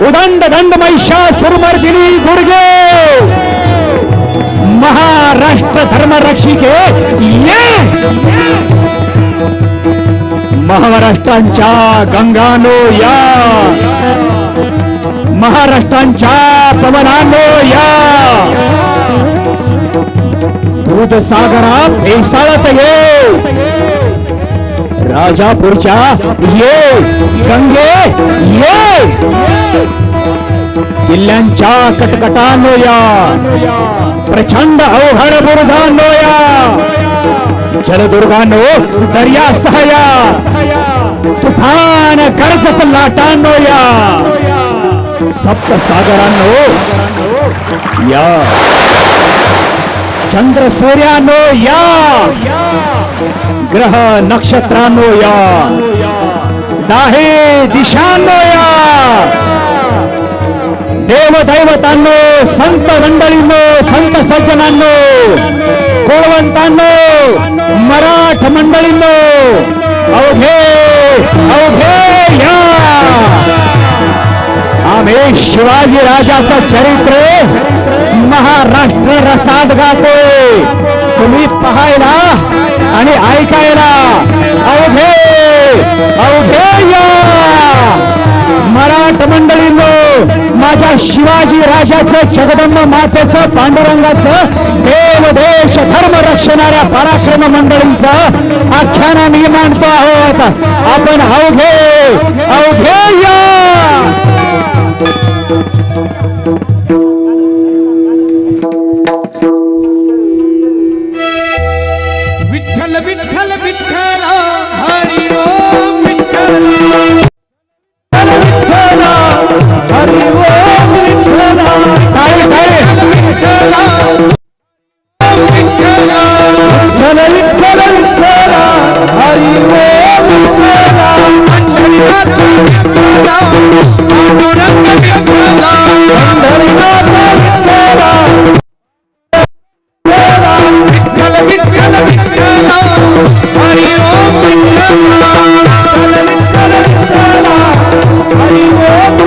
उदंड दंड महिषासुरमर्दिनी दुर्गे महाराष्ट्र धर्म रक्षिके ये महाराष्ट्रांच्या गंगानो या महाराष्ट्रांच्या पवनानो या दूध सागरा भेसाळत ये राजापूरच्या ये गंगे ये किल्ल्यांच्या कटकटानो या प्रचंड अवघड बुरुजानो या जलदुर्गांनो दर्या सहाया तुफान कर्जत लाटांनो या सप्त सागरांनो या चंद्र सूर्यानो या ग्रह नक्षत्रांनो या दाहे दिशांनो या देवदैवतांनो संत मंडळींनो संत सज्जनांनो कुळवंतांनो मराठ मंडळींनो अवघे अवघे या आम्ही शिवाजी राजाचं चरित्र महाराष्ट्र रसात गातोय तुम्ही पाहायला आणि ऐकायला अवघे अवघे या मराठ मंडळींनो माझ्या शिवाजी राजाचं जगदंबा मातेचं पांडुरंगाचं देव देश धर्म रक्षणाऱ्या पराक्रम मंडळींचं आख्यान मी मांडतो आहोत आपण अवघे अवघे या विठ्ठल विठ्ठल विठ्ठल हरी ओम विठ्ठल हरी ओम विठ्ठल काय काय विठ्ठल विठ्ठल विठ्ठल विठ्ठल हरी ओम पंढरीनाथ विठ्ठल पांडुरंग विठ्ठल पंढरीनाथ विठ्ठल विठ्ठल विठ्ठल विठ्ठल हरी ओम विठ्ठल हरी ओम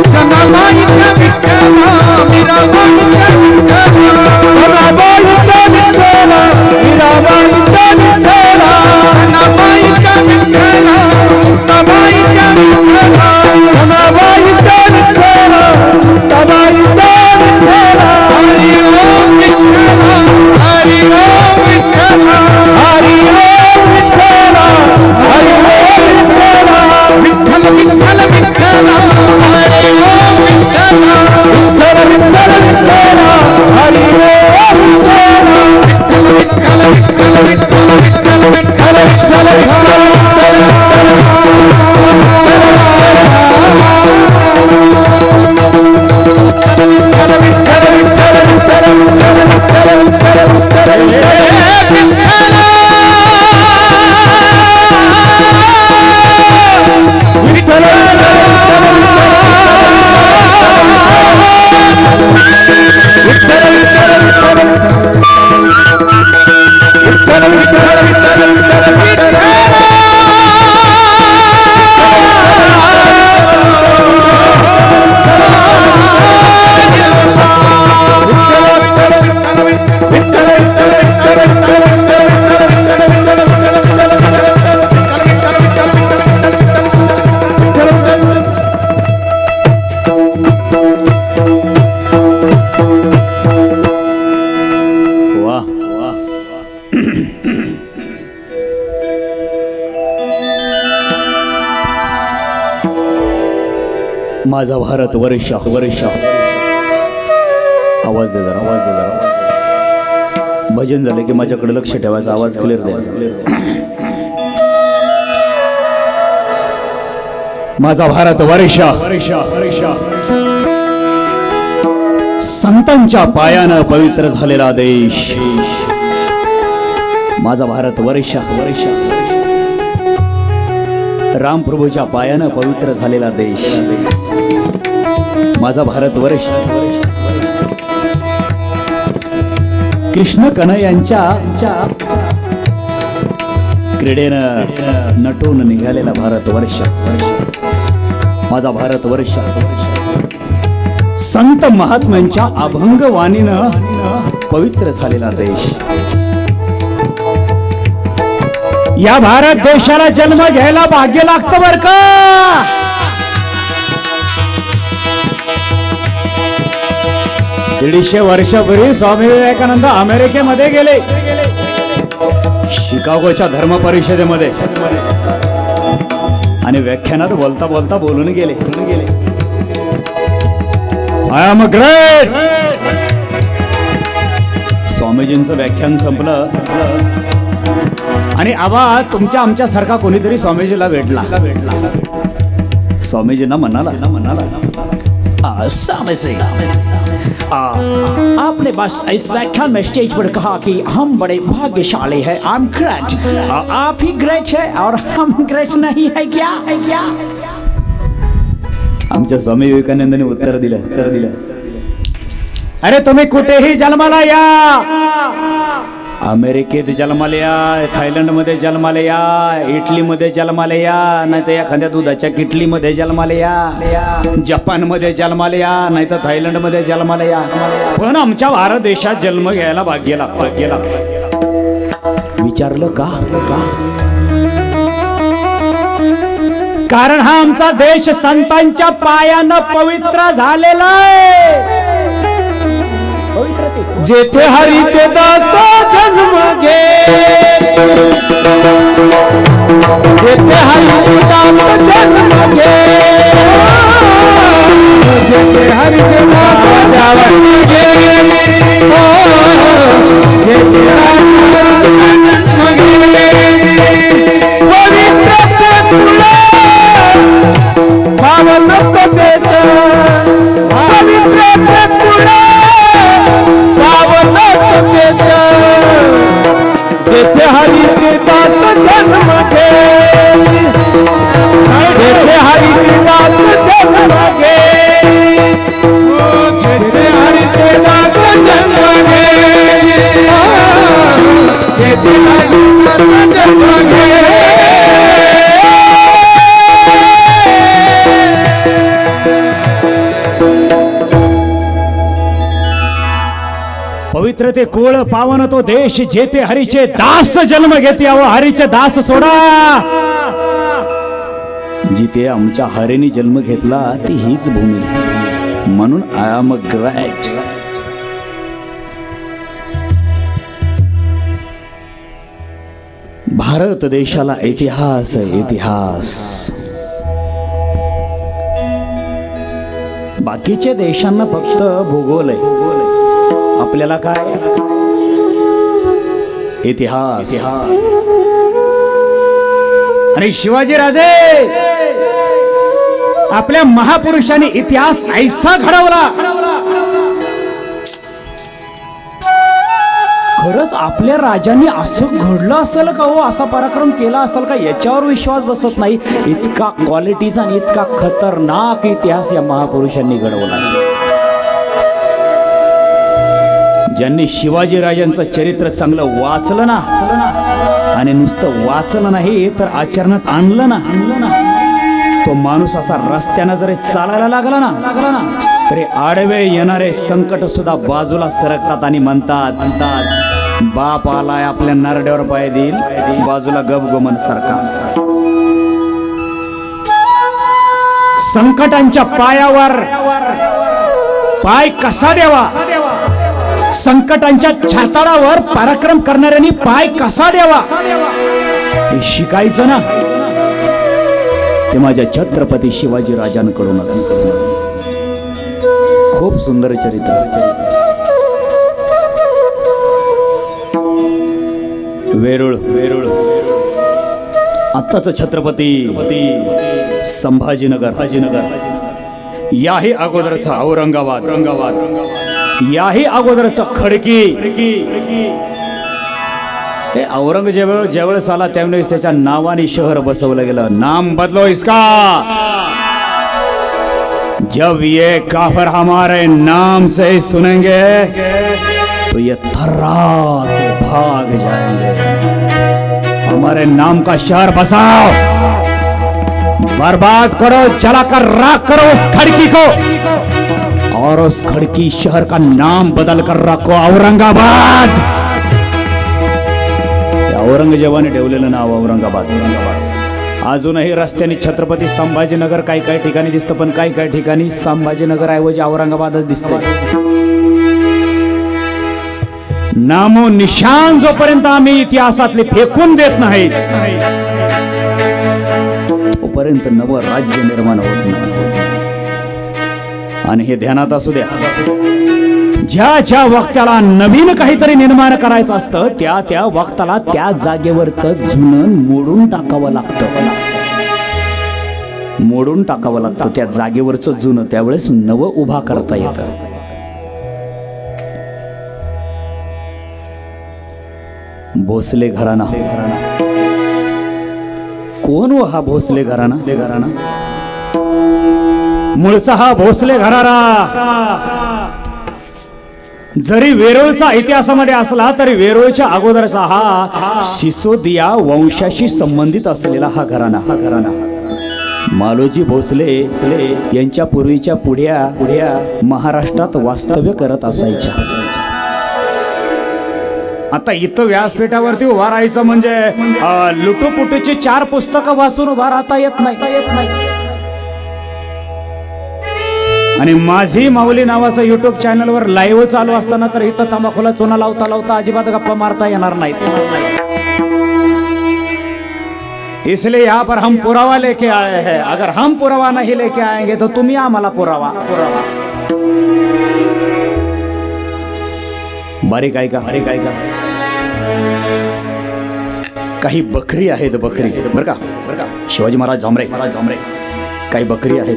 जनाबाईच्या विठ्ठल मीराबाईच्या विठ्ठल जनाबाईचा विठ्ठल मीराबाईचा विठ्ठल जनाबाईच्या विठ्ठल मुक्ताबाईच्या विठ्ठल जनाबाईचा विठ्ठल मुक्ताबाईचा विठ्ठल हरी ओम विठ्ठल हरी ओम विठ्ठल हरी ओम विठ्ठल हरी ओम विठ्ठल विठ्ठल विठ्ठल विठ्ठल हरी ओम विठ्ठल विठ्ठल विठ्ठल विठ्ठल हरी ओम विठ्ठल विठ्ठल विठ्ठल विठ्ठल विठ्ठल विठ्ठल विठ्ठल माझा भारत वर्ष वर्ष आवाज दे जरा आवाज दे जरा भजन झालं की माझ्याकडे लक्ष ठेवायचा आवाज क्लिअर द्यायचा माझा भारत वर्ष संतांच्या पायानं पवित्र झालेला देश माझा भारत वर्ष वर्ष रामप्रभूच्या पायानं पवित्र झालेला देश माझा भारत वर्ष कृष्ण कन्हैयांच्या क्रीडेनं नटून निघालेला भारत वर्ष माझा भारत वर्ष संत महात्म्यांच्या अभंग वाणीनं पवित्र झालेला देश. या भारत देशाला जन्म घ्यायला भाग्य लागतं बर का. दीडशे वर्षापूर्वी स्वामी विवेकानंद अमेरिकेमध्ये गेले, शिकागोच्या धर्म परिषदेमध्ये, आणि व्याख्यानात बोलता बोलता बोलून गेले, आय एम ग्रेट. स्वामीजींचं व्याख्यान संपलं आणि आबा तुमच्या आमच्या सारखा कोणीतरी स्वामीजीला भेटला. स्वामीजींना म्हणाला, आपने बस इस व्याख्यान में स्टेज पर कहा कि हम बड़े भाग्यशाली हैं. I am great. आप ही ग्रेट है और हम ग्रेट नहीं है क्या? आमच्या स्वामी विवेकानंदांनी उत्तर दिलं, अरे तुम्ही कुठेही जन्माला या, अमेरिकेत जन्माला या, थायलंड मध्ये जन्माला या, इटली मध्ये जन्माला या, नाही तर एखाद्या दुधाच्या किटलीमध्ये जन्माला या, जपान मध्ये जन्माला या, नाही तर थायलंड मध्ये जन्माला या, पण आमच्या भारत देशात जन्म घ्यायला भाग्य लागतं. विचारलं का? कारण हा आमचा देश संतांच्या पायानं पवित्र झालेला आहे. जेथे हरीचे दास जन्म घे, जेथे हरीचे दास जन्म घे, जेथे हरीचे दास जन्म घे, जेथे जेथे हरीचे दास जन्म घे, जेथे हरीचे दास जन्म घे, जेथे हरीचे दास जन्म घे, जेथे हरीचे दास जन्म घे. पवित्र ते कोळ पावन तो देश, जेथे हरीचे दास जन्म घेते. अहो हरीचे दास सोडा, जिथे आमच्या हरीने जन्म घेतला ती हीच भूमी. म्हणून आय एम ग्रेट. भारत देशाला इतिहास आहे, इतिहास. बाकीच्या देशांना फक्त भूगोल आहे, आपल्याला काय? इतिहास. आणि शिवाजी राजे आपल्या महापुरुषांनी इतिहास ऐसा घडवला. खरंच आपल्या राजांनी असं घडलं असेल का हो, असा पराक्रम केला असेल का, याच्यावर विश्वास बसत नाही. इतका क्वालिटीचा आणि इतका खतरनाक इतिहास या महापुरुषांनी घडवला. ज्यांनी शिवाजी राजांचं चरित्र चांगलं वाचलं ना, आणि नुसतं वाचलं नाही तर आचरणात आणलं ना, तो माणूस असा रस्त्यानं जरी चालायला लागला ना, तरी आडवे येणारे संकट सुद्धा बाजूला सरकतात आणि म्हणतात, बाप आलाय आपल्या नारड्यावर पाय देईल, बाजूला गपगुमन सरका. संकटांच्या पायावर पाय कसा द्यावा, संकटांच्या छाताडावर पराक्रम करणाऱ्यांनी पाय कसा द्यावा, हे शिकायचं ना. ते माझ्या छत्रपती शिवाजी राजांकडूनच. खूप सुंदर चरित्र. वेरूळ आत्ताच छत्रपती संभाजीनगर, याही अगोदरचा औरंगाबाद, याही अगोदरचा खडकी. ते औरंगजेब ज्यावेळेस आला त्यावेळेस त्याच्या नावाने शहर बसवलं गेलं. नाम बदलो इसका, जब ये काफर हमारे नाम से सुनेंगे तो ये थर्रा के भाग जाएंगे. हमारे नाम का शहर बसाओ, बर्बाद करो, जलाकर राख करो उस खड़की को, और उस खड़की शहर का नाम बदल कर रखो औरंगाबाद. औरंगजेबाने ठेवलेलं नाव औरंगाबाद. अजूनही रस्त्याने छत्रपती संभाजीनगर काही काही ठिकाणी दिसतं, पण काही काही ठिकाणी संभाजीनगर ऐवजी औरंगाबादच दिसतंय. नामो निशान जोपर्यंत आम्ही इतिहासातले फेकून देत नाहीत तोपर्यंत नवं राज्य निर्माण होत नाही. आणि हे ध्यानात असू द्या, ज्या ज्या वक्ताला नवीन काहीतरी निर्माण करायचं असतं त्या त्या वक्ताला त्या जागेवरचं जुनं मोडून टाकावं लागतं. मोडून टाकावं लागतं त्या जागेवरचं जुनं, त्यावेळेस नवं उभा करता येतं. भोसले घराणा कोण व हा भोसले घराणा? मूळचा हा भोसले घराणा जरी वेरूळचा इतिहासामध्ये असला तरी वेरूळच्या अगोदरचा हा सिसोदिया वंशाशी संबंधित असलेला हा घराणा. मालोजी भोसले यांच्या पूर्वीच्या पुढ्या महाराष्ट्रात वास्तव्य करत असायच्या. आता इथं व्यासपीठावरती उभा राहायचं म्हणजे लुटूपुटूची 4 पुस्तकं वाचून उभा राहता येत नाही. आणि माझी माऊली नावाचं युट्यूब चॅनलवर लाईव्ह चालू असताना तर इथं तंबाखूला चुना लावता लावता अजिबात गप्पा मारता येणार नाहीत. इसलिए यहाँ पर हम पुरावा लेके आए हैं. अगर हम पुरावा नहीं लेके आएंगे तो तुम्ही आम्हाला पुरावा. बारीक आहे का? काही बकरी आहेत, बकरी बरं का. शिवाजी महाराज झांबरे काही बकरी आहे.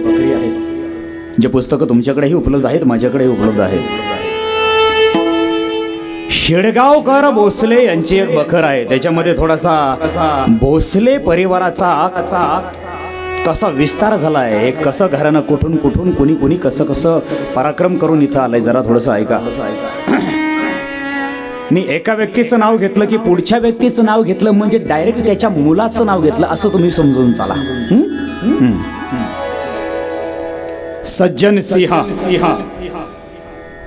जे पुस्तकं तुमच्याकडेही उपलब्ध आहेत, माझ्याकडेही उपलब्ध आहेत. शेडगावकर भोसले यांची एक बखर आहे. त्याच्यामध्ये थोडासा भोसले परिवाराचा कसा विस्तार झाला आहे, कसं घरानं कुठून कुठून कुणी कसं पराक्रम करून इथं आलंय, जरा थोडंसं ऐका. मी एका व्यक्तीचं नाव घेतलं की पुढच्या व्यक्तीचं नाव घेतलं म्हणजे डायरेक्ट त्याच्या मुलाचं नाव घेतलं असं तुम्ही समजून चाला. सज्जन सिंह,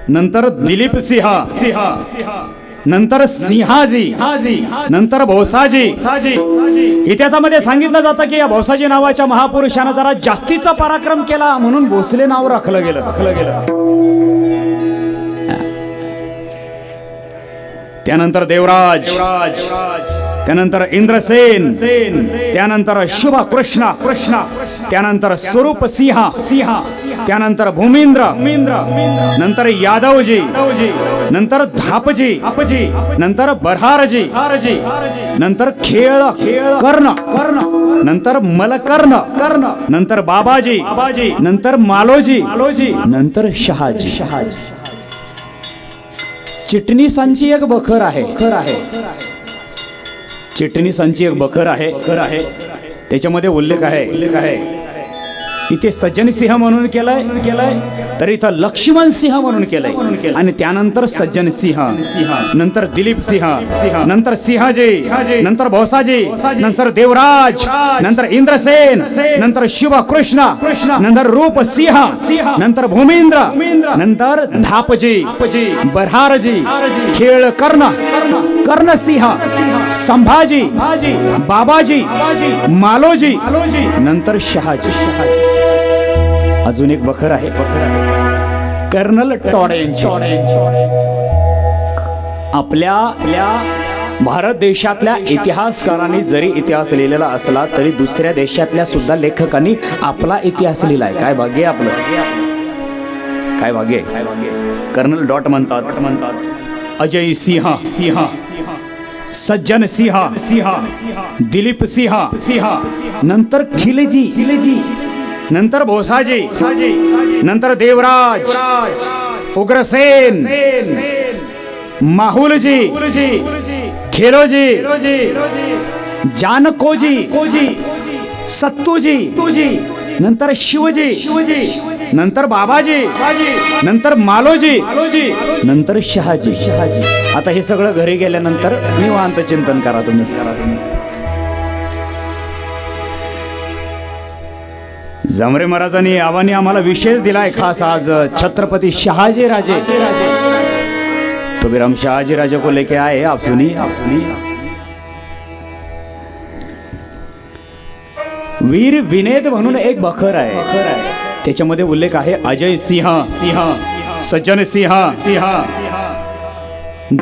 नंतर दिलीप सिंह, नंतर सिंहाजी, नंतर भोसाजी. इतिहासामध्ये सांगितलं जातं की या भोसाजी नावाच्या महापुरुषानं जरा जास्तीचा पराक्रम केला म्हणून भोसले नाव राखलं गेलं. त्यानंतर देवराज, त्यानंतर इंद्रसेन, त्यानंतर शुभ कृष्ण, त्यानंतर स्वरूप सिंह, त्यानंतर भूमिंद्र, नंतर यादवजी, नंतर धापजी, नंतर बरहारजी, नंतर खेळ कर्ण, नंतर मलकर्ण, नंतर बाबाजी, नंतर मालोजी, नंतर शहाजी. चिटणीसांची एक बखर आहे. चिटणीसांची एक बखर आहे. त्याच्यामध्ये उल्लेख आहे इथे सज्जन सिंह म्हणून केलंय तर इथं लक्ष्मण सिंह म्हणून केलंय. आणि त्यानंतर सज्जन सिंह, नंतर दिलीप सिंह, नंतर सिंहाजी, नंतर भोसाजी, नंतर देवराज, नंतर इंद्रसेन, नंतर शुभ कृष्ण, नंतर रूप सिंह, नंतर भूमिंद्र, नंतर धापजी, बरहारजी, खेळ कर्णसिंह, संभाजी, बाबाजी, मालोजी, नंतर शहाजी. अजून एक बखर आहे कर्नल टॉडेंची. आपल्या भारत देशातल्या इतिहासकारांनी जरी इतिहास लिहिलेला असला तरी दुसऱ्या देशातल्या सुद्धा लेखकांनी आपला इतिहास लिहिलाय. काय भाग्य आपलं, काय भाग्य. कर्नल डॉट म्हणतात अजय सिंह, सज्जन सिंह, दिलीप सिंह, नंतर खिलजी, नंतर भोसाजी, नंतर देवराज, उग्रसेन, माहुलजी, खेलोजी, जानकोजी, सत्तूजी, नंतर शिवजी, नंतर बाबाजी, नंतर मालोजी, नंतर शहाजी. आता हे सगळं घरी गेल्यानंतर निवांत चिंतन करा तुम्ही. जमरे महाराजांनी आव्हाने आम्हाला विशेष दिलाय खास आज छत्रपति शहाजी राजे तो भी हम शहाजी राजे को लेके आए आप सुनिए वीर विनेद म्हणून एक बखर आहे त्याच्यामध्ये उल्लेख आहे अजय सिंह सज्जन सिंह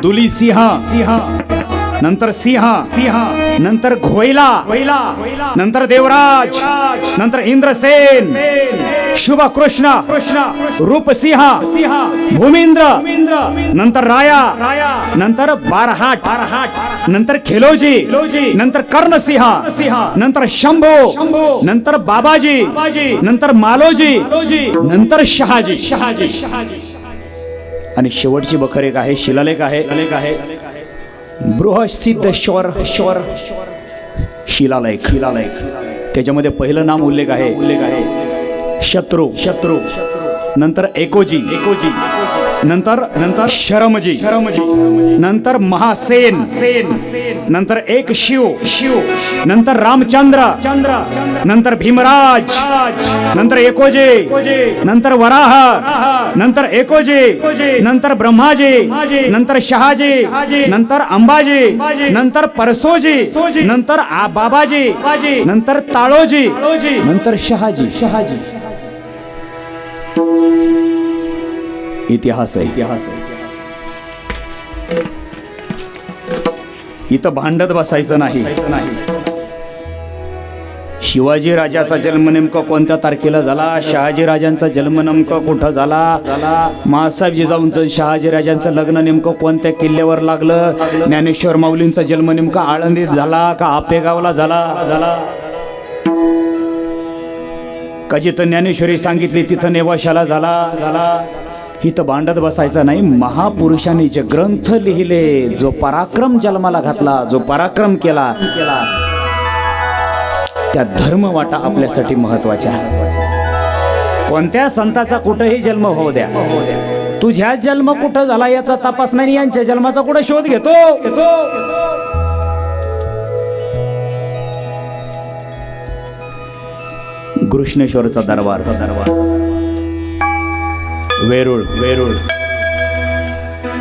दुली सिंह नंतर सिंह नंतर घोयला नंतर देवराज नंतर इंद्रसेन शुभ कृष्ण रूपसिंह भूमिंद्र नंतर राया नंतर बारहाट नंतर खेलोजी नंतर कर्णसिंह नंतर शंभू नंतर बाबाजी नंतर मालोजी नंतर शहाजी आणि शेवटची बखर एक आहे शिलालेख आहे बृहसिद्धेश्वर शिलालेख त्याच्यामध्ये पहिलं नाम उल्लेख आहे शत्रु नंतर एकोजी नंतर शरमजी नंतर महासेन नंतर एक शिव नंतर रामचंद्र नंतर भीमराज नंतर एकोजी नंतर वराह नंतर एकोजी नंतर ब्रह्माजी नंतर शहाजी नंतर अंबाजी नंतर परसोजी नंतर बाबाजी नंतर ताळोजी नंतर शहाजी इतिहास आहे इथं भांडत बसायचं नाही शिवाजी राजाचा जन्म नेमका कोणत्या तारखेला झाला शहाजी राजांचा जन्म नेमका कुठं झाला मासाहेब जिजाऊंचं शहाजी राजांचं लग्न नेमकं कोणत्या किल्ल्यावर लागलं ज्ञानेश्वर माऊलींचा जन्म नेमका आळंदीत झाला का आपेगावला झाला का जिथं ज्ञानेश्वरी सांगितली तिथं नेवाशाला झाला इथं भांडत बसायचं नाही महापुरुषांनी जे ग्रंथ लिहिले जो पराक्रम जन्माला घातला जो पराक्रम केला त्या धर्म वाटा आपल्यासाठी महत्वाच्या कोणत्या संताचा कुठेही जन्म होऊ द्या तुझ्या जन्म कुठं झाला याचा तपास नाही यांच्या जन्माचा कुठे शोध घेतो कृष्णेश्वरचा दरबार वेरूळ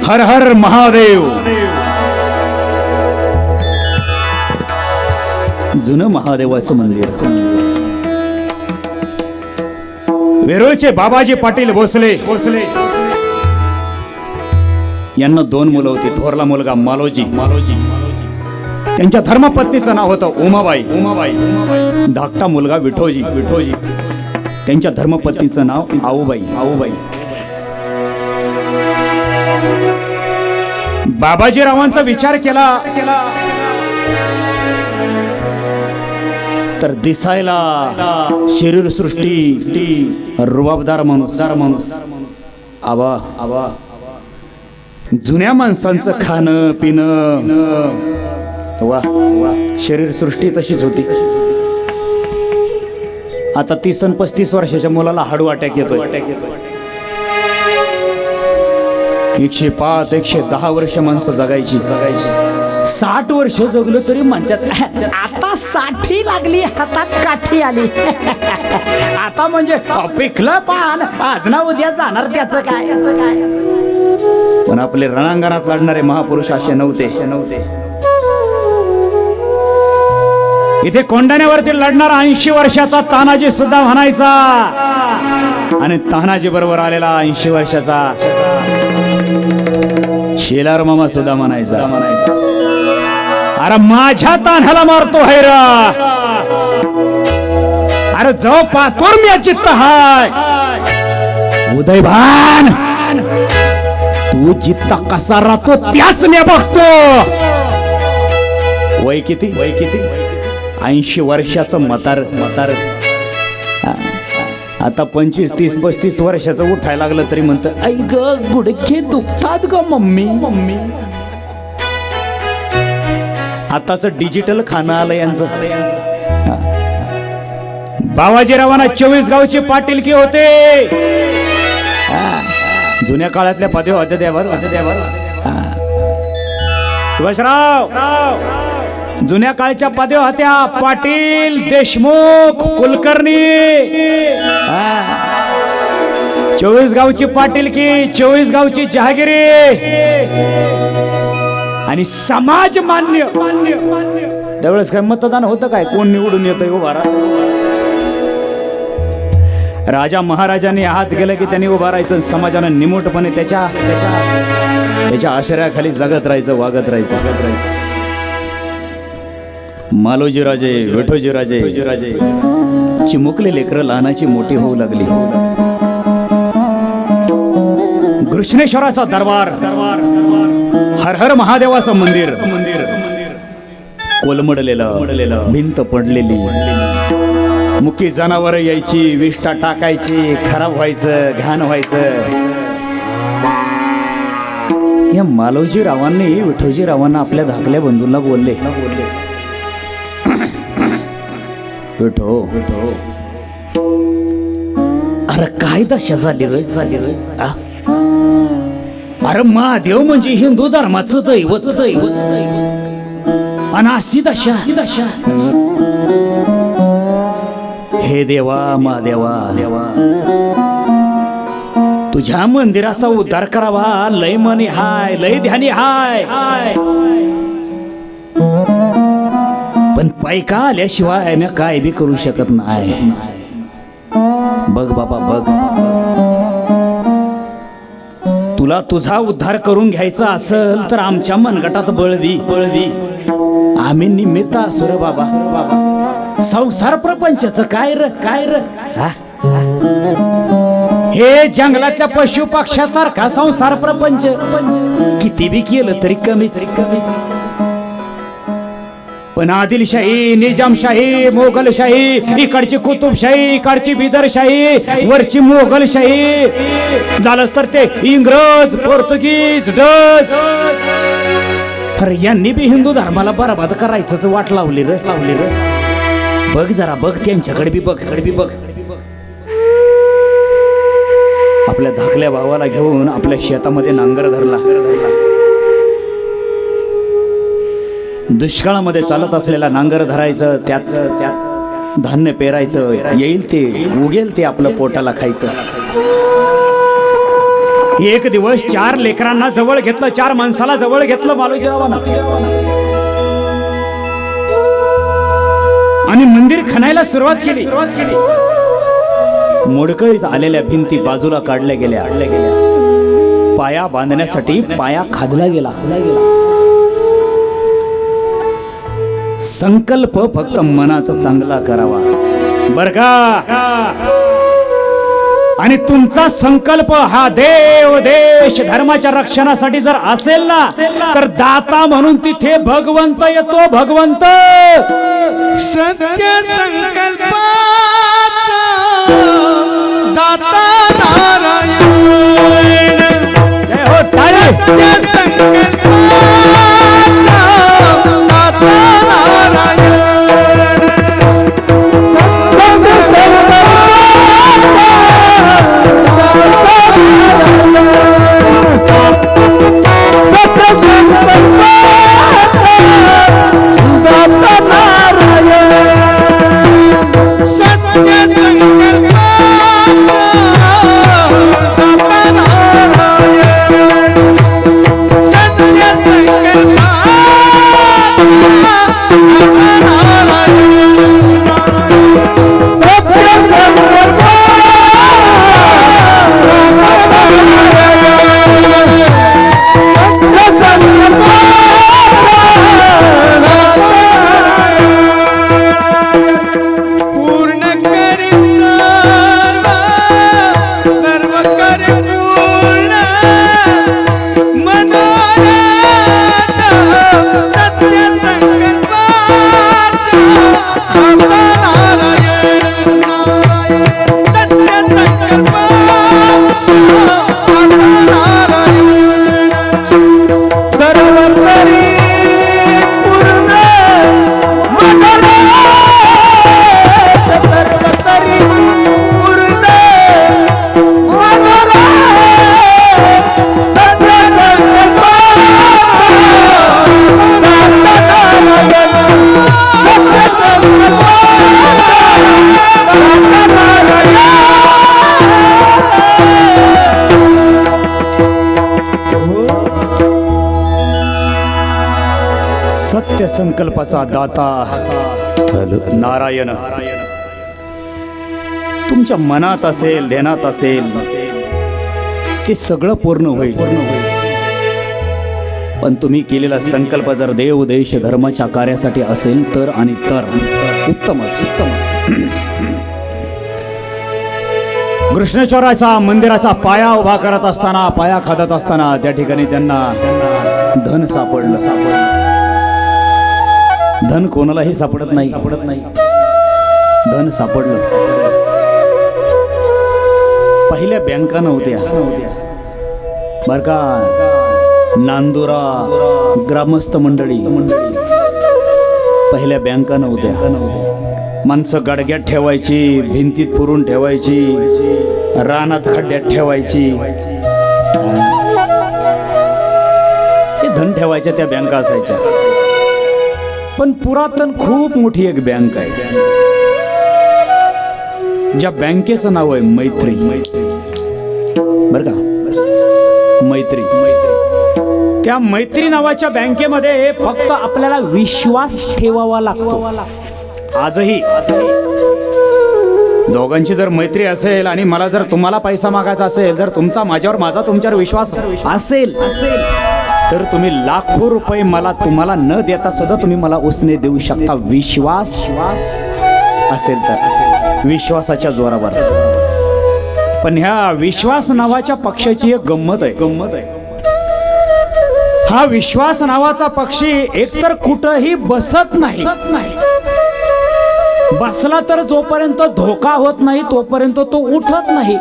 हर हर महादेव जुनं महादेवाचं मंदिर वेरूळचे बाबाजी पाटील भोसले यांना 2 मुलं होती थोरला मुलगा मालोजी त्यांच्या धर्मपत्नीचं नाव होतं उमाबाई धाकटा मुलगा विठोजी त्यांच्या धर्मपत्नीचं नाव आऊबाई बाबाजीरावांचा विचार केला तर दिसायला शरीर सृष्टी रुबाबदार माणूस आवा जुन्या माणसांचं खाणं पिणं वा शरीर सृष्टी तशीच होती आता 30 आणि 35 वर्षाच्या मुलाला हार्ट अटॅक येतोय 105 110 वर्ष माणसं जगायची 60 वर्ष जगलं तरी म्हणतात आता 60 लागली हातात काठी आली आता म्हणजे पिकलं पान आज ना उद्या जाणार त्याचं काय पण आपले रणांगणात लढणारे महापुरुष असे नव्हते इथे कोंढाण्यावरती लढणारा 80 वर्षाचा तानाजी सुद्धा म्हणायचा आणि तानाजी बरोबर आलेला 80 वर्षाचा शेलार मामा सुद्धा म्हणायचा अरे माझ्या तान्हाला मारतो हैरा अरे जो पातोर मी चित्त हाय उदयभान तू जित्ता कसा राहतो त्याच मी बघतो वय किती 80 वर्षाचं म्हातार आता 25 30 35 वर्षाचं उठायला लागलं तरी म्हणतं आई ग गुडघे दुखतात ग मम्मी आताच डिजिटल खाणं आलं यांचं बाबाजीरावांना 24 गावचे पाटीलकी होते जुन्या काळातल्या पदवी होत्या त्यावर सुभाषराव जुन्या काळच्या पदव्या होत्या पाटील, देशमुख, कुलकर्णी. 24 गावची पाटीलकी, 24 गावची जहागिरी आणि समाज मान्य. त्यावेळेस काय मतदान होतं काय, कोण निवडून येतंय उभा राहा. राजा महाराजांनी हात गेलं की त्यांनी उभा राहायचं. समाजानं निमूटपणे त्याच्या आश्रयाखाली जगत राहायचं, वागत राहायचं. मालोजी राजे, विठोजी राजे चिमुकले लेकरं लहानाची मोठी होऊ लागली. घृष्णेश्वराचा दरबार, हर हर महादेवाचं मंदिर कोलमडलेलं, भिंत पडलेली, मुकी जनावर यायची, विष्ठा टाकायची, खराब व्हायचं, घाण व्हायचं. या मालोजी रावांनी विठोजी रावांना आपल्या धाकल्या बंधूंना बोलले, विठो अरे काय दशा झाली रे. अरे महादेव म्हणजे हिंदू धर्माचं दैवत आणि अशी दशा. हे देवा, महादेवा, तुझ्या मंदिराचा उद्धार करावा. लय मनी हाय, लय ध्यानी हाय, पण पैका आल्याशिवाय मी काय बी करू शकत नाही. बघ बाबा बघ, तुला तुझा उद्धार करून घ्यायचा असेल तर आमच्या मनगटात बळ दी. आम्ही निमित्त असू रे बाबा. संसार प्रपंचाचं काय र. हे जंगलातल्या पशु पक्षासारखा संसार प्रपंच किती बी केलं तरी कमीच. पण आदिलशाही, निजामशाही, मोगलशाही, इकडची कुतुबशाही, इकडची बिदरशाही, वरची मोगलशाही, झालंच तर ते इंग्रज, पोर्तुगीज, डच. अरे यांनी बी हिंदू धर्माला बरबाद करायचंच वाट लावली रे. बघ जरा बघ, त्यांच्याकडे बी बघ. आपल्या धाकल्या भावाला घेऊन आपल्या शेतामध्ये नांगर धरला. दुष्काळामध्ये चालत असलेला नांगर धरायचं, त्यात धान्य पेरायचं, येईल ते उगेल ते आपलं पोटाला खायचं. एक दिवस 4 लेकरांना जवळ घेतलं, 4 माणसाला जवळ घेतलं मालोजीरावांना आणि मंदिर खणायला सुरुवात केली. मोडकळीत आलेल्या भिंती बाजूला काढल्या गेल्या. पाया बांधण्यासाठी पाया खादला गेला. संकल्प फक्त मनात चांगला करावा बर का. आणि तुमचा संकल्प हा देव देश धर्माच्या रक्षणासाठी जर असेल ना, तर दाता म्हणून तिथे भगवंत येतो. भगवंत सत्य संकल्पाचा दाता नारायण. जय हो टाळे. सत्य संकल्पाचा दाता नारायण. सत्य सत्य संकल्पाचा दाता नारायण तुमच्या मनात असेल, ध्यानात असेल, ते सगळं पूर्ण होईल. पण तुम्ही केलेला संकल्प जर देव देश धर्माच्या कार्यासाठी असेल तर आणि तर उत्तमच. कृष्णेश्वराच्या मंदिराचा पाया उभा करत असताना, पाया खादत असताना त्या ठिकाणी त्यांना धन सापडलं. धन कोणालाही सापडत नाही. धन सापडलं. पहिल्या बँका नव्हत्या बर का. नांदुरा ग्रामस्थ मंडळी पहिल्या बँका नव्हत्या. माणसं गाडग्यात ठेवायची, भिंतीत पुरून ठेवायची, रानात खड्ड्यात ठेवायची, ते धन ठेवायच्या त्या बँका असायच्या. पण पुरातन खूप मोठी एक बँक आहे, ज्या बँकेचं नाव आहे मैत्री. बर का, मैत्री. त्या मैत्री नावाच्या बँकेमध्ये फक्त आपल्याला विश्वास ठेवावा लागतो. आजही दोघांची जर मैत्री असेल आणि मला जर तुम्हाला पैसा मागायचा असेल, जर तुमचा माझ्यावर, माझा तुमच्यावर विश्वास असेल तर तुम्ही लाखो रुपये मला तुम्हाला न देता सुद्धा तुम्ही मला उसने देऊ शकता. विश्वास असेल तर, विश्वासाच्या जोरावर. पण ह्या विश्वास नावाच्या पक्षाची एक गंमत आहे. हा विश्वास नावाचा पक्षी एकतर कुठंही बसत नाही. बसला तर जोपर्यंत धोका होत नाही तोपर्यंत तो उठत नाही.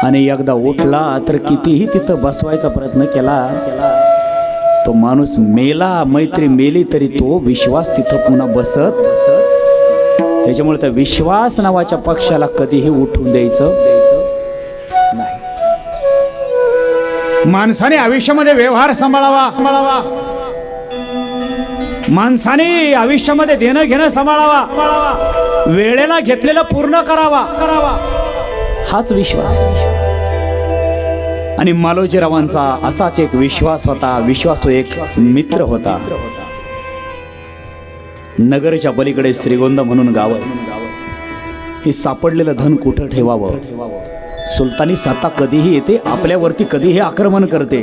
आणि एकदा उठला तर कितीही तिथं बसवायचा प्रयत्न केला, तो माणूस मेला, मैत्री मेली तरी तो विश्वास तिथं पुन्हा बसत. त्याच्यामुळे त्या विश्वास नावाच्या पक्षाला कधीही उठून द्यायचं नाही. माणसाने आयुष्यामध्ये व्यवहार सांभाळावा. माणसाने आयुष्यामध्ये देणं घेणं सांभाळावा. वेळेला घेतलेलं पूर्ण करावा. हाच विश्वास. आणि मालोजीरावांचा असाच एक विश्वास होता. विश्वासू एक मित्र होता. नगरच्या पलीकडे श्रीगोंदा म्हणून गाव आहे. हे सापडलेलं धन कुठं ठेवावं? सुलतानी सत्ता कधीही येते, आपल्यावरती कधीही आक्रमण करते.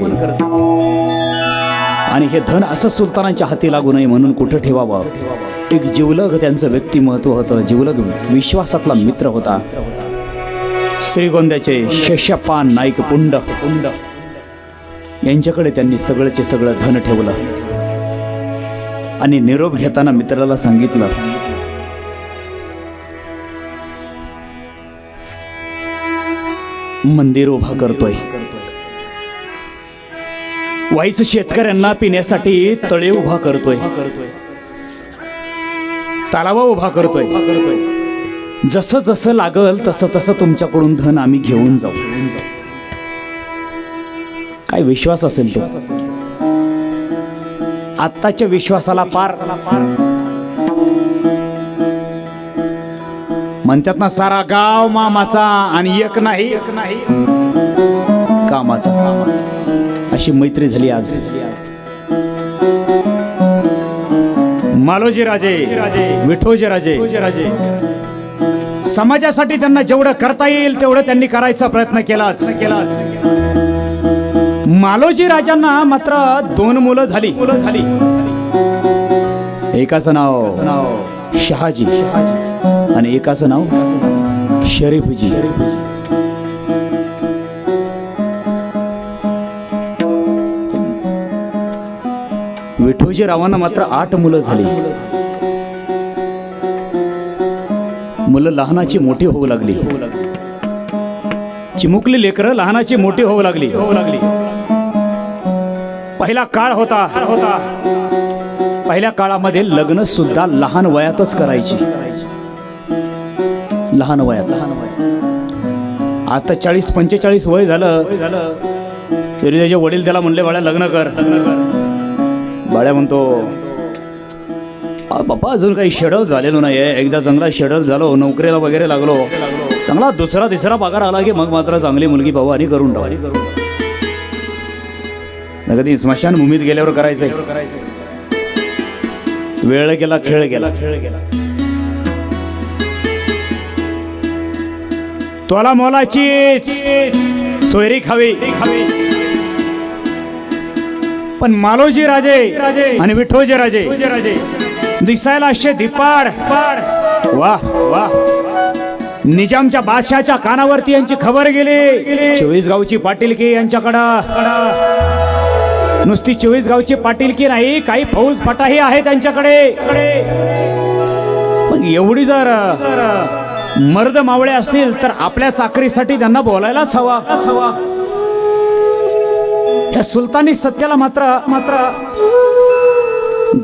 आणि हे धन असं सुलतानाच्या हाती लागू नये म्हणून कुठं ठेवावं? एक जिवलग त्यांचं व्यक्तिमत्व होतं. जिवलग विश्वासातला मित्र होता. श्रीगोंद्याचे शशपान नाईक पुंड यांच्याकडे त्यांनी सगळंचे सगळं धन ठेवलं. आणि निरोप घेताना मित्राला सांगितलं, मंदिर उभा करतोय, वाईस शेतकऱ्यांना पिण्यासाठी तळे उभा करतोय, तलाव उभा करतोय. जसं जसं लागल तसं तसं तुमच्याकडून धन आम्ही घेऊन जाऊ. काय विश्वास असेल तो. आत्ताच्या विश्वासाला पार. म्हणतात ना, सारा गाव मामाचा आणि एक नाही कामाचा. अशी मैत्री झाली आज. मालोजी राजे, विठोजी राजे समाजासाठी त्यांना जेवढं करता येईल तेवढं त्यांनी करायचा प्रयत्न केलाच. मालोजी राजांना मात्र 2 मुलं झाली. एकाचं नाव शहाजी आणि एकाचं नाव शरीफजी. विठोजी रावांना मात्र 8 मुलं झाली. मुलं लहानाची मोठी होऊ लागली. चिमुकली लेकरं लहानाची मोठी होऊ लागली. पहिला काळ होता. पहिल्या काळामध्ये लग्न सुद्धा लहान वयातच करायची. लहान वयात. आता 40-45 वय झालं तरी त्याचे वडील त्याला म्हणले, बाळा लग्न कर. बाळ्या म्हणतो, बाबा अजून काही शेड्यूल झालेलो नाही आहे. एकदा चांगला शेड्यूल झालो, नोकरीला वगैरे लागलो, चांगला 2रा-3रा पगार आला की मग मात्र चांगली मुलगी भाऊ आणि करून टाका. कधी स्मशान भूमीत गेल्यावर करायचंय. वेळ गेला, खेळ गेला. तोला मोलाचीच सोयरी खावी, पण मालोजी राजे आणि विठोजी राजे दिसायला असे धिप्पाड. वाह वाह. निजामच्या बादशाच्या कानावरती यांची खबर गेली. 24 गावची पाटीलकी यांच्याकडं. नुसती 24 गावची पाटीलकी नाही, काही फौज फटाही आहे त्यांच्याकडे. पण एवढी जर मर्द मावळे असतील तर आपल्या चाकरीसाठी त्यांना बोलायलाच हवा. या सुलतानी सत्याला मात्र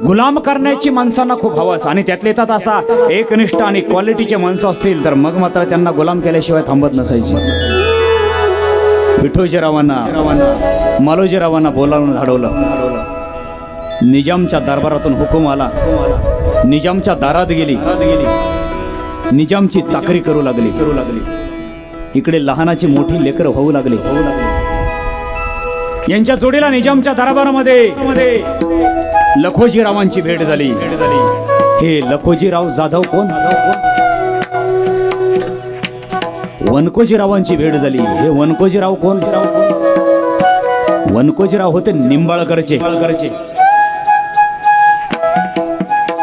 गुलाम करण्याची माणसांना खूप हवस, आणि त्यातले त्यात असा एकनिष्ठ आणि क्वालिटीचे माणसं असतील तर मग मात्र त्यांना गुलाम केल्याशिवाय थांबत नसायची. विठोजीरावांना मालोजीरावांना बोलावून धाडवलं. निजामच्या दरबारातून हुकूम आला. निजामच्या दारात गेली. निजामची चाकरी करू लागली. इकडे लहानाची मोठी लेकरं होऊ लागली. यांच्या जोडीला निजामच्या दरबारामध्ये लखोजीरावांची भेट झाली. हे लखोजीराव जाधव कोण? वनकोजीरावांची भेट झाली. हे वनकोजीराव कोण? वनकोजीराव होते निंबाळकरचे,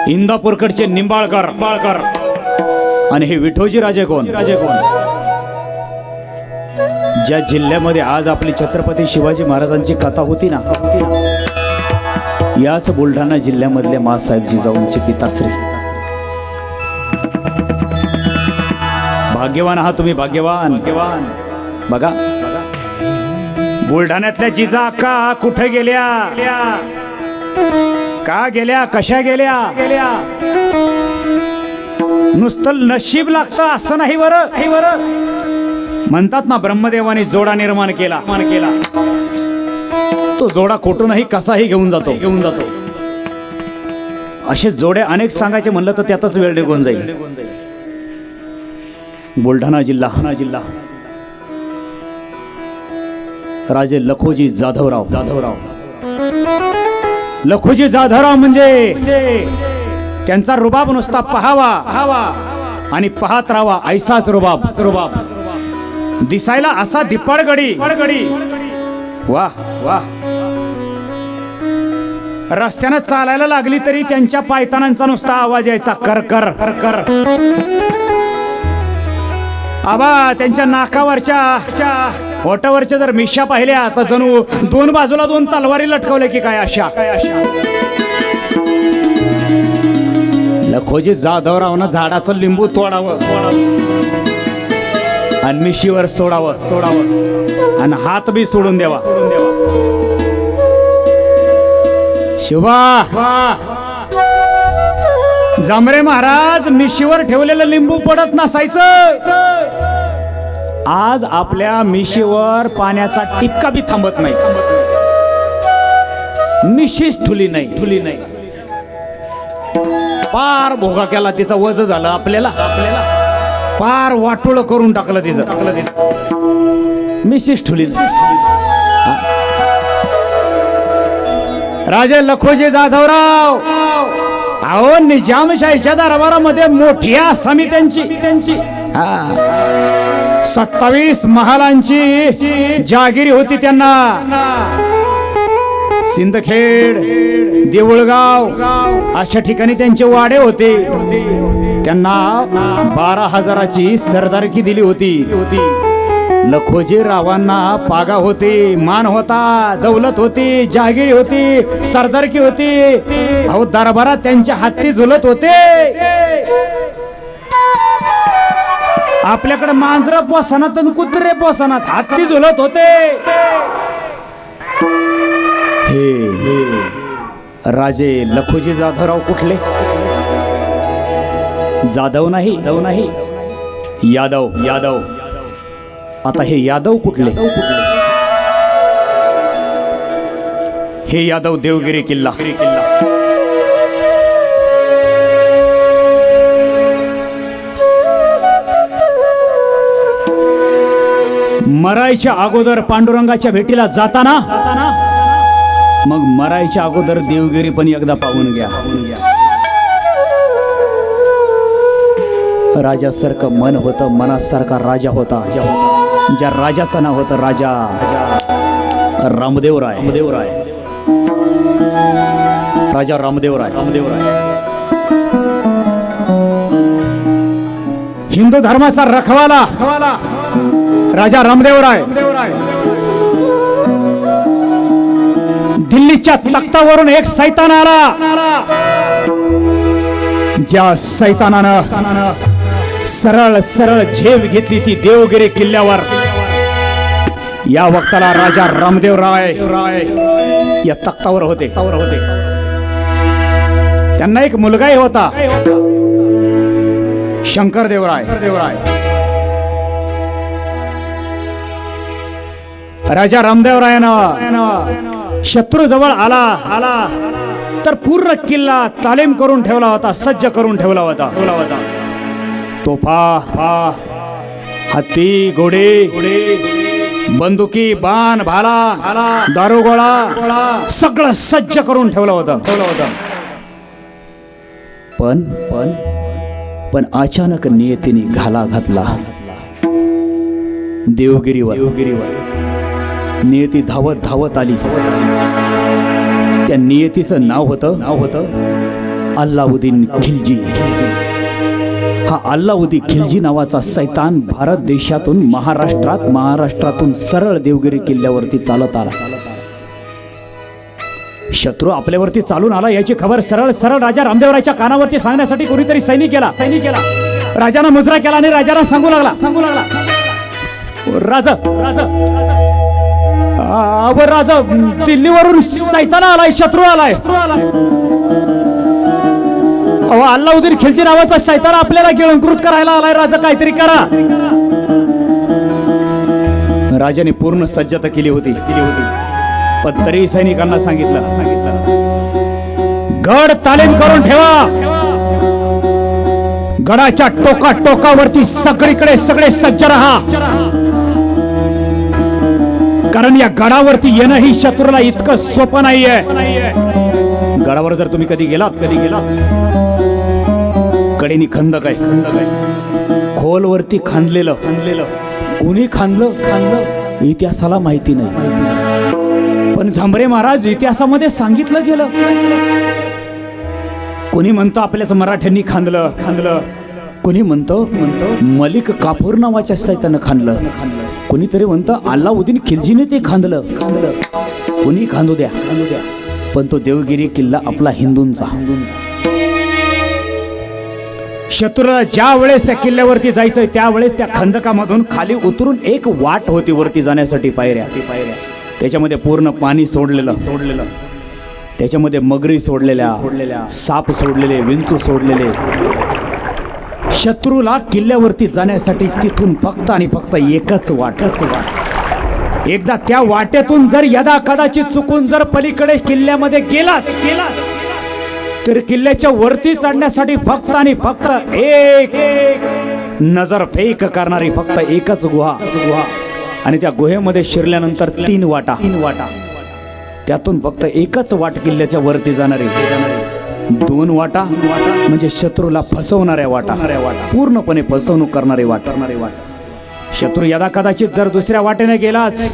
इंदापूरकडचे निंबाळकर. आणि हे विठोजी राजे कोण? ज्या जिल्ह्यामध्ये आज आपली छत्रपती शिवाजी महाराजांची कथा होती ना, याच बुलढाणा जिल्ह्यामधले माँसाहेब जिजाऊंचे पिताश्री. भाग्यवान आहात तुम्ही, भाग्यवान. बघा बुलढाण्यातल्या जिजा अक्का कुठे गेल्या, का गेल्या, कशा गेल्या? नुसतं नशीब लागतं असं नाही बरं. म्हणतात ना, ब्रह्मदेवाने जोडा निर्माण केला. तो जोडा कुठूनही कसाही घेऊन जातो. असे जोडे अनेक सांगायचे म्हणलं तर त्यातच वेळ निघून जाईल. बुलढाणा जिल्हा राजे लखोजी जाधवराव. लखोजी जाधवराव म्हणजे त्यांचा रुबाब नुसता पहावा आणि पाहत राहावा ऐसाच रुबाब. दिसायला असा धिप्पाडगडी. वाह वाह. रस्त्यानं चालायला लागली तरी त्यांच्या पायतानांचा नुसता आवाज यायचा, कर कर कर. आबा त्यांच्या नाकावरच्या ओठावरच्या जर मिशा पाहिल्या तर जणू दोन बाजूला दोन तलवारी लटकवल्या की काय अशा. लखोजी जाधवरावनं झाडाचं लिंबू तोडावं आणि मिशीवर सोडावं आणि हात बी सोडून द्यावा. शिवा जांभरे महाराज मिशीवर ठेवलेलं लिंबू पडत नसायचं. आज आपल्या मिशीवर पाण्याचा टिपका बी थांबत नाही. मिशीच ठुली नाही. पार भोगा केला, तिचा वज झालं आपल्याला. पार वाटोळ करून टाकलं तिचं. मिशीच ठुली नाही. राजे लखोजी जाधवराव अहो निजामशाहीच्या दरबारामध्ये मोठी आसामी त्यांची. 27 महालांची जागिरी होती त्यांना. सिंदखेड, देऊळगाव अशा ठिकाणी त्यांचे वाडे होते. त्यांना 12,000ची सरदारकी दिली होती. लखोजी रावांना पागा होती, मान होता, दौलत होती, जहागिरी होती, सरदारकी होती. अहो दरबारात त्यांच्या हत्ती झुलत होते. आपल्याकडे मांजर पोसनात आणि कुत्रे पोसनात, हत्ती झुलत होते. हे राजे लखोजी जाधवराव कुठले? जाधव नाही, यादव. आता हे यादव कुठले? हे यादव देवगिरी किल्ला. मरायच्या अगोदर पांडुरंगाच्या भेटीला जाताना मग मरायच्या अगोदर देवगिरी पण एकदा पाहून घ्या. राजासारखं मन होतं, मनासारखा राजा होता. ज्या राजाचं नाव होतं राजा रामदेवराय. राजा रामदेवराय. हिंदू धर्माचा रखवाला राजा रामदेवराय. दिल्लीच्या तख्तावरून एक सैतान आला. ज्या सैतानानं सरळ सरळ झेप घेतली ती देवगिरी किल्ल्यावर. या वक्ताला राजा रामदेवराय या तख्तावर होते. त्यांना एक मुलगाही होता, शंकरदेवराय. राजा रामदेवरायानं शत्रू जवळ आला तर पूर्ण किल्ला तालीम करून ठेवला होता, सज्ज करून ठेवला होता. तोफा, हत्ती, घोडे, बंदुकी, बाण, भाला, दारुगोळा सगळं सज्ज करून ठेवलं होतं. पण अचानक नियतीने घाला घातला देवगिरीवर. नियती धावत आली. त्या नियतीचं नाव होतं अल्लाउद्दीन खिलजी. हा अल्लाउद्दीन खिलजी नावाचा सैतान भारत देशातून महाराष्ट्रातून सरळ देवगिरी किल्ल्यावरती चालत आला. शत्रू आपल्यावरती चालून आला याची खबर सरळ राजा रामदेवरायच्या कानावरती सांगण्यासाठी कोणीतरी सैनिक केला. राजानं मुजरा केला आणि राजाला सांगू लागला राजा दिल्लीवरून सैतान आलाय, शत्रू आलाय. अल्लाउद्दीन खिलजी नावाचा सैतान आपल्याला गिळंकृत करायला आलाय. राजा काहीतरी करा. राजाने पूर्ण सज्जता केली होती. पण तरी सैनिकांना सांगितलं गड तालीम करून ठेवा. गडाच्या टोकावरती सगळीकडे सगळे सज्ज राहा, कारण या गडावरती येणं ही शत्रूला इतकं सोपं नाहीये. गडावर जर तुम्ही कधी गेलात कडेनी खंदक आहे, खोलवरती खांदलेलं. कोणी खांदलं इतिहासाला माहिती नाही, पण झांबरे महाराज इतिहासामध्ये सांगितलं गेलं. कोणी म्हणतो आपल्याच मराठ्यांनी खांदलं, कोणी म्हणतो मलिक काफूर नावाच्या सैतानं खांदलं, कोणीतरी म्हणतं अल्लाउद्दीन खिलजीने ते खांदलं. कोणी खांदू द्या, पण तो देवगिरी किल्ला आपला हिंदूंचा. शत्रूला ज्या वेळेस त्या किल्ल्यावरती जायचं त्यावेळेस त्या खंदकामधून खाली उतरून एक वाट होती वरती जाण्यासाठी, पायऱ्या. त्याच्यामध्ये पूर्ण पाणी सोडलेलं, त्याच्यामध्ये मगरी सोडलेल्या, साप सोडलेले, विंचू सोडलेले. शत्रूला किल्ल्यावरती जाण्यासाठी तिथून फक्त आणि फक्त एकच वाट. एकदा त्या वाटेतून जर यदा कदाचित चुकून जर पलीकडे किल्ल्यामध्ये गेलाच तर किल्ल्याच्या वरती चढण्यासाठी फक्त आणि फक्त एक नजर फेक करणारी फक्त एकच गुहा. आणि त्या गुहेमध्ये शिरल्यानंतर तीन वाटा. त्यातून फक्त एकच वाट किल्ल्याच्या वरती जाणारी. दोन वाटा म्हणजे शत्रूला फसवणाऱ्या वाटा, पूर्णपणे फसवणूक करणारी वाट. शत्रू यदा कदाचित जर दुसऱ्या वाटेने गेलाच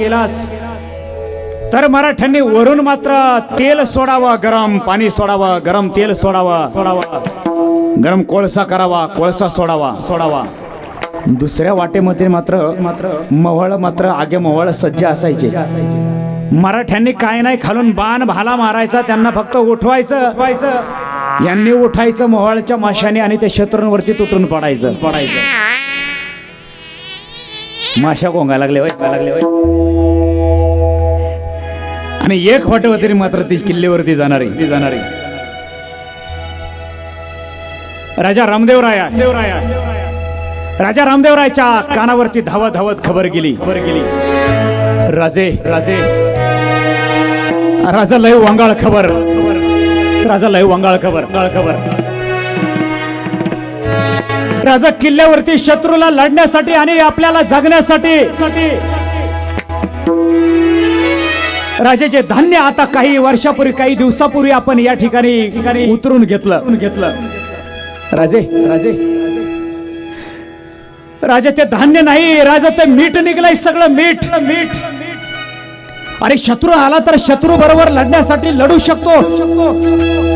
तर मराठ्यांनी वरून मात्र तेल सोडावं, गरम पाणी सोडावं, गरम तेल सोडावं, गरम कोळसा करावा, कोळसा सोडावा. दुसऱ्या वाटेमध्ये मात्र मवळ आगे मवळ सज्ज असायचे. मराठ्यांनी काय नाही खालून बाण भाला मारायचा, त्यांना फक्त उठवायचं. यांनी उठायचं मोहळच्या माशाने आणि त्या शत्रूंवरती तुटून पडायचं. माशा कोंगायला लागले होय. आणि एक वाटव तरी मात्र ती किल्ल्यावरती जाणारी. राजा रामदेवरायच्या कानावरती धावत खबर गेली. राजा लय वांगाळ खबर. राजा किल्ल्यावरती शत्रूला लढण्यासाठी आणि आपल्याला जगण्यासाठी राजाचे धान्य आता काही वर्षापूर्वी, काही दिवसापूर्वी आपण या ठिकाणी उतरून घेतलं. राजा ते धान्य नाही, राजा ते मीठ निघलंय, सगळं मीठ मीठ. अरे शत्रू आला तर शत्रू बरोबर लढण्यासाठी लढू शकतो,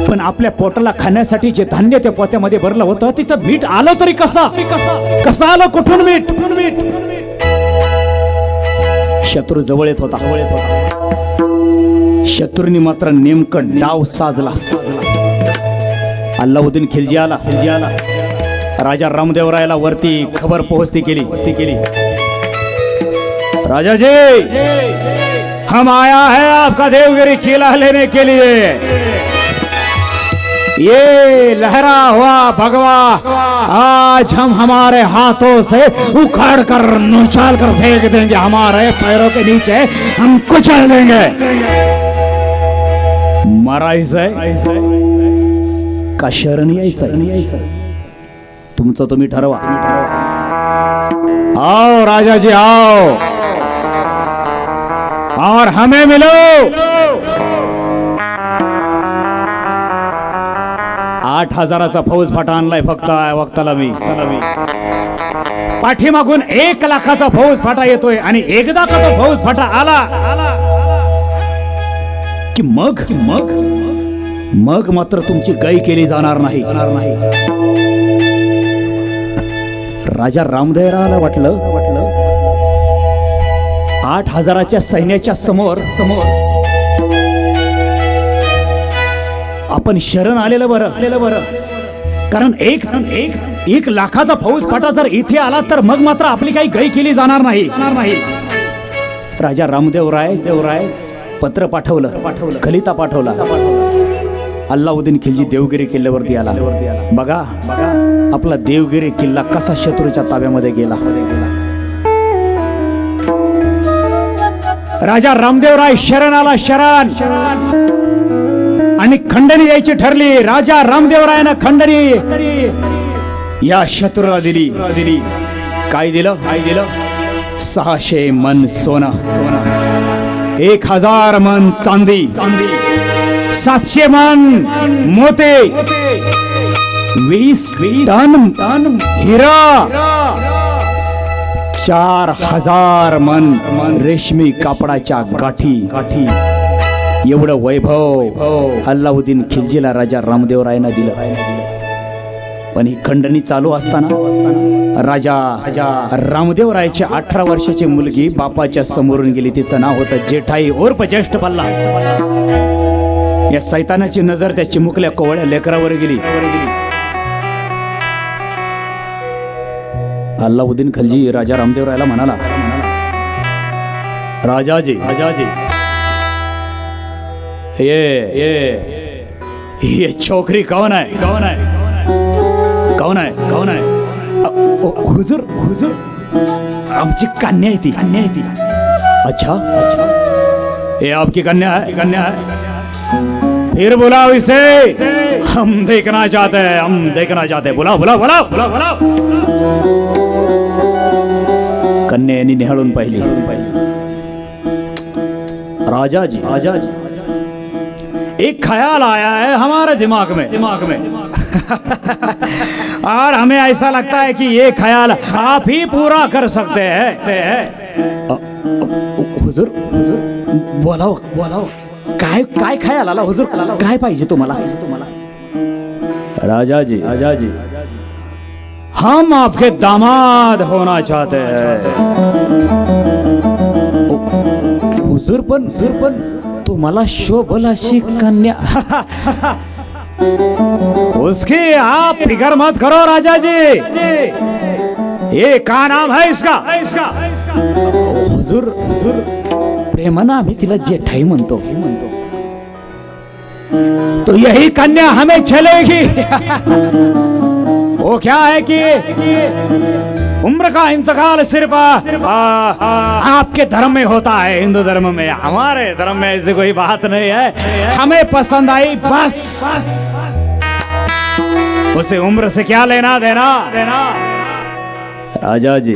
पण आपल्या पोटाला खाण्यासाठी जे धान्य त्या पोत्यामध्ये भरलं होतं तिथं मीठ आलं तरी कसं आलं, कुठून मीठ. शत्रू जवळ येत होता. शत्रूंनी मात्र नेमकं डाव साधला. अल्लाउद्दीन खिलजी आला. राजा रामदेवरायला वरती खबर पोहोचती केली. राजा जी, हम आया है आपका देवगिरी किला लेने के लिए. ये लहरा हुआ भगवा आज हम हमारे हाथों से उखाड़ कर नुचाल कर फेंक देंगे, हमारे पैरों के नीचे हम कुचल देंगे. मरायचंय का शरण यायचं तुमचं तुम्ही ठरवा. आओ राजा जी आओ और हमें मिलो. 8,000चा फौज फाटा आणलाय फक्त वक्ताला मी. पाठीमागून 1 लाखाचा फौज फाटा येतोय आणि एकदा का तो फौज फाटा आला की मग मात्र तुमची गय केली जाणार नाही. राजा रामदेवरायला वाटलं 8,000च्या सैन्याच्या समोर आपण शरण आलेलं बरं. कारण एक लाखाचा फौज फाटा जर इथे आला तर मग मात्र आपली काही गय केली जाणार नाही. राजा रामदेवराय पत्र पाठवलं, खलिता पाठवला. अल्लाउद्दीन खिलजी देवगिरी किल्ल्यावरती आला. बघा आपला देवगिरी किल्ला कसा शत्रूच्या ताब्यामध्ये गेला. राजा रामदेवराय शरण आला, शरण आणि खंडणी यायची ठरली. राजा रामदेवरायानं खंडणी या शत्रूला दिली. काय दिलं? 600 मन सोनं, 1000 मन चांदी, 700 मन मोते, 20 टन हिरा, 4000 मन रेशमी कापडाच्या गाठी. एवढं वैभव अल्लाउद्दीन खिलजीला राजा रामदेवरायनं दिलं. पण ही खंडणी चालू असताना राजा रामदेवरायची 18 वर्षाची मुलगी बापाच्या समोरून गेली. तिचं नाव होतं जेठाई उर्फ ज्येष्ठ पल्ला. या सैतानाची नजर त्या चिमुकल्या कोवळ्या लेकरावर गेली. अल्लाउद्दीन खिलजी राजा रामदेवरायला म्हणाला, राजाजी ये छोकरी कौन है? हुजूर आमची कन्या है ती. अच्छा, ये आपकी कन्या है? फिर बुलाओ इसे, हम देखना चाहते हैं. बुलाओ. कन्या यांनी निहाळून पाहिली. राजा जी एक ख्याल आया है हमारे दिमाग में और हमें ऐसा लगता है कि ये ख्याल आप ही पूरा कर सकते हैं. हुजूर बोलाओ. काय ख्याल आला हुजूर? काय पाहिजे तुम्हाला? राजा जी हम आपके दामाद होना चाहते हैं. हुजूर पण तुम्हाला शोभल अशी कन्या. उसकी आप फिकर मत करो राजा जी. ये का नाम है इसका? हुजूर प्रेमानं आम्ही तिला जेठाई म्हणतो. तो यही कन्या हमें चलेगी. वो क्या है कि उम्र का इंतकाल सिर्फ आपके धर्म में होता है, हिंदू धर्म में. हमारे धर्म में ऐसी कोई बात नहीं है. हमें पसंद आई बस. उसे उम्र से क्या लेना देना. राजा जी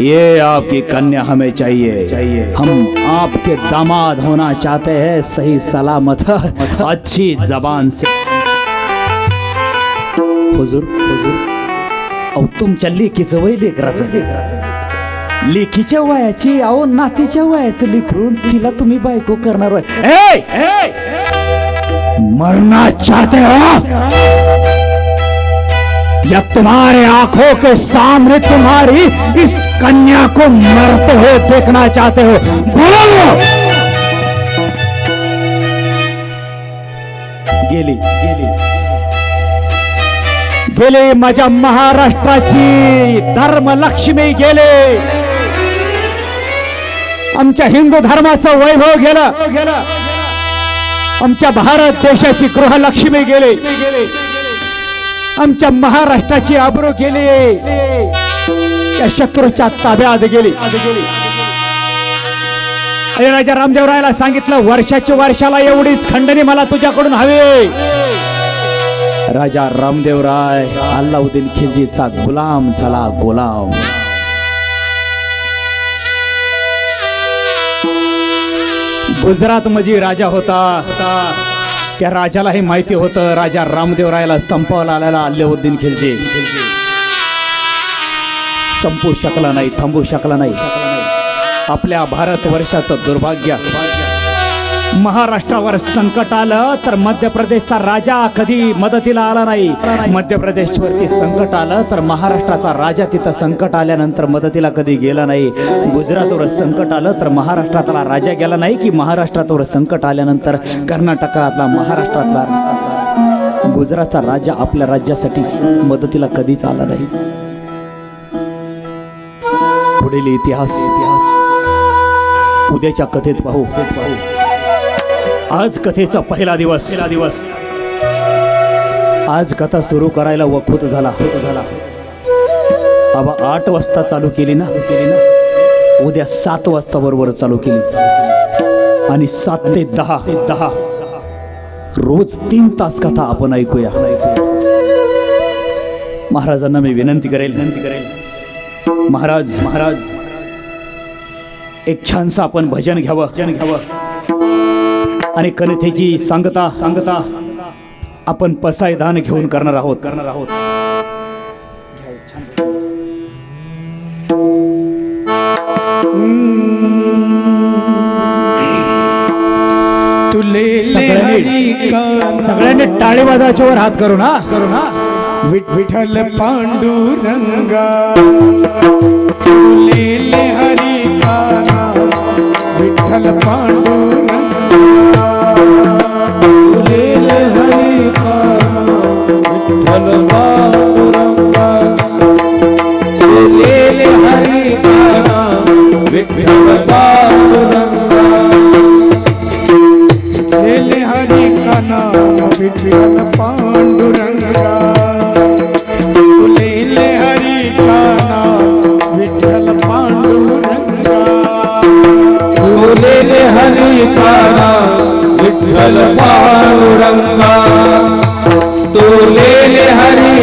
ये आपकी कन्या हमें चाहिए. हम आपके दामाद होना चाहते हैं, सही सलामत अच्छी जबान से. हुजूर अहो तुमच्या लेकीचं वय लेकराचं लेकीच्या वयाची अहो नातीच्या वयाचं लेकरून तिला तुम्ही बायको करणार होय. मरना चाहते हो या तुम्हारे आंखों के सामने तुम्हारी इस कन्या को मरते हुए देखना चाहते हो? बोलो. गेली गेली गेले माझ्या महाराष्ट्राची धर्मलक्ष्मी गेले. आमच्या हिंदू धर्माचं वैभव गेलं. आमच्या भारत देशाची गृहलक्ष्मी गेली. आमच्या महाराष्ट्राची आबरू गेली. या शत्रूच्या ताब्यात गेली. अरे राजा रामदेवरायाला सांगितलं वर्षाच्या वर्षाला एवढीच खंडणी मला तुझ्याकडून हवी. राजा रामदेवराय अल्लाउद्दीन खिलजीचा गुलाम झाला. गुलाम. गुजरात मध्ये राजा होता. त्या राजालाही माहिती होतं राजा रामदेवरायाला संपवायला आलेला अल्लाउद्दीन खिलजी संपू शकला नाही, थांबू शकला नाही. आपल्या भारतवर्षाचं दुर्भाग्य. महाराष्ट्रावर संकट आलं तर मध्य प्रदेशचा राजा कधी मदतीला आला नाही. मध्य प्रदेशवरती संकट आलं तर महाराष्ट्राचा राजा तिथं संकट आल्यानंतर मदतीला कधी गेला नाही. गुजरातवर संकट आलं तर महाराष्ट्रातला राजा गेला नाही की महाराष्ट्रावर संकट आल्यानंतर कर्नाटकातला महाराष्ट्रातला गुजरातचा राजा आपल्या राज्यासाठी मदतीला कधीच आला नाही. पुढील इतिहास उद्याच्या कथेत पाहू. आज कथेचा पहिला दिवस. आज कथा सुरू करायला वखूत झाला. बाबा 8 वाजता चालू केली ना. उद्या 7 वाजता बरोबर चालू केली आणि 7 ते 10 रोज 3 तास कथा आपण ऐकूया. महाराजांना मी विनंती करेल महाराज एक छानसा आपण भजन घ्यावं आणि कथेची सांगता आपण पसायदान घेऊन करणार आहोत. सगळ्यांनी टाळी वाजवायच्या वर हात करू ना. विठ्ठल पांडुरंगा तुलेले हरी का विठ्ठल पांडुरंगा तुलेले हरी का विठ्ठल पांडुरंगा तुलेले हरी का विठ्ठल पांडुरंगा तुलेले हरी का नाम विठ्ठल पांडुरंगा तुलेले हरी का नाम विठ्ठल पांडुरंगा तुलेले हरी का नाम विठ्ठल पांडुरंगा तुलेले हरी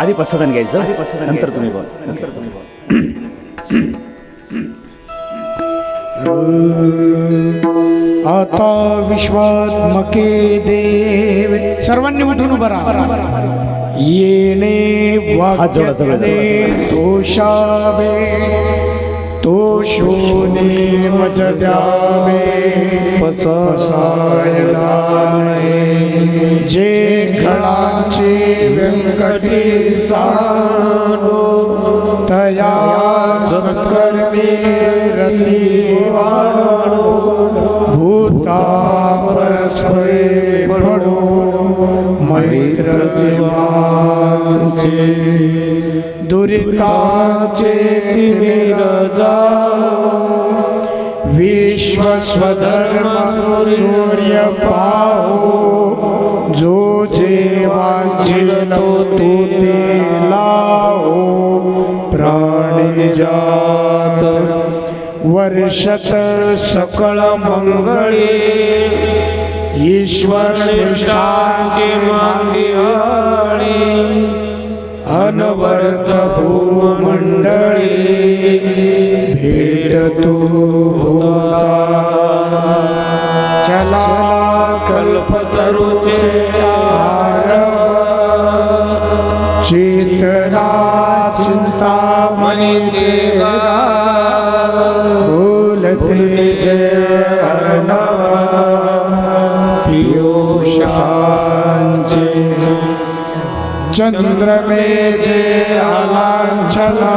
आधी पसंत घ्यायचं, नंतर तुम्ही बोल. आता विश्वात्मके देव सर्वांनी उठून उभं राहा. येणे वाक्यने दोषावे तोषोने मज द्यावे पसायदाने जे खळांचे व्यंकटी सानो तया सत्कर्मी रती वाणो भूता परस्परे पडो मैत्र जीवांचे दुरिताचे तिमिरजा विश्व स्वधर्म सूर्य पाहो जो जेवांचिलो तो ते लाओ प्राणी जात वर्षत सकळ मंगळे ईश्वर निष्ठांची मांगी अनवर्त भूमंडळी भेट तू होता चला कल्पतरुचे चेतना चिंता मनीचे बोलते जय अर्णव पियुषांचे चंद्र में जे आलांछना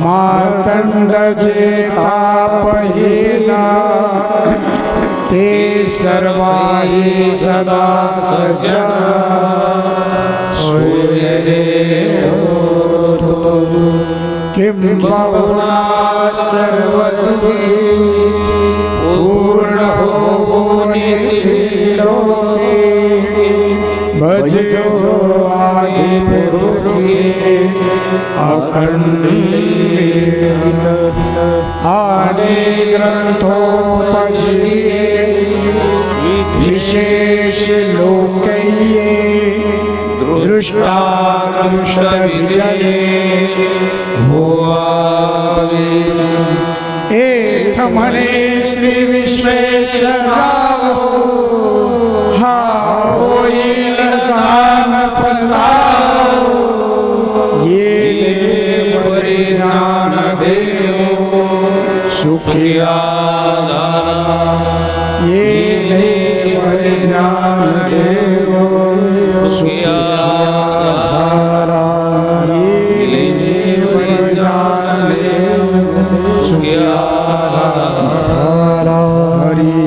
मार्तंड जे तापहीना ते सर्वाही सदा सज्जन सूर्य देवतो किंबहुना सर्वसुखी पूर्ण हो नित्य भजो आदि पुरुषे अखंडित आदि ग्रंथोपजीवे विशेष लोकये दृष्टा दृष्ट विजये भोवावे एथ म्हणे श्री विश्वेश्वराव हा होईल दान प्रसाद ये परिज्ञान देव सुखिया ये परिज्ञान देव सुखिया ये परिज्ञान देव सुखिया हरि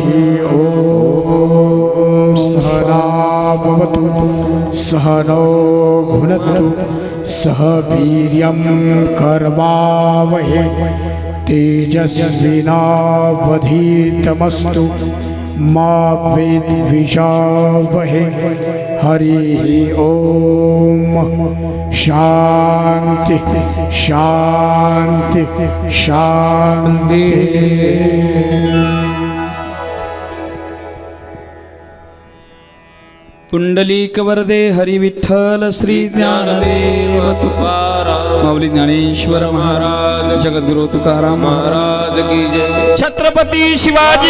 ओम सहना भवतु सहनो भुनक्तु सह वीर्यं कर्वावहै तेजस्विनावधीतमस्तु मा विद्विषावहै हरि ओम शांति शांति शांति. पुंडलीक वरदे हरी विठ्ठल श्री ज्ञानदेव तुकाराम माऊली ज्ञानेश्वर महाराज जगद्गुरु तुकाराम महाराज की जय. छत्रपती शिवाजी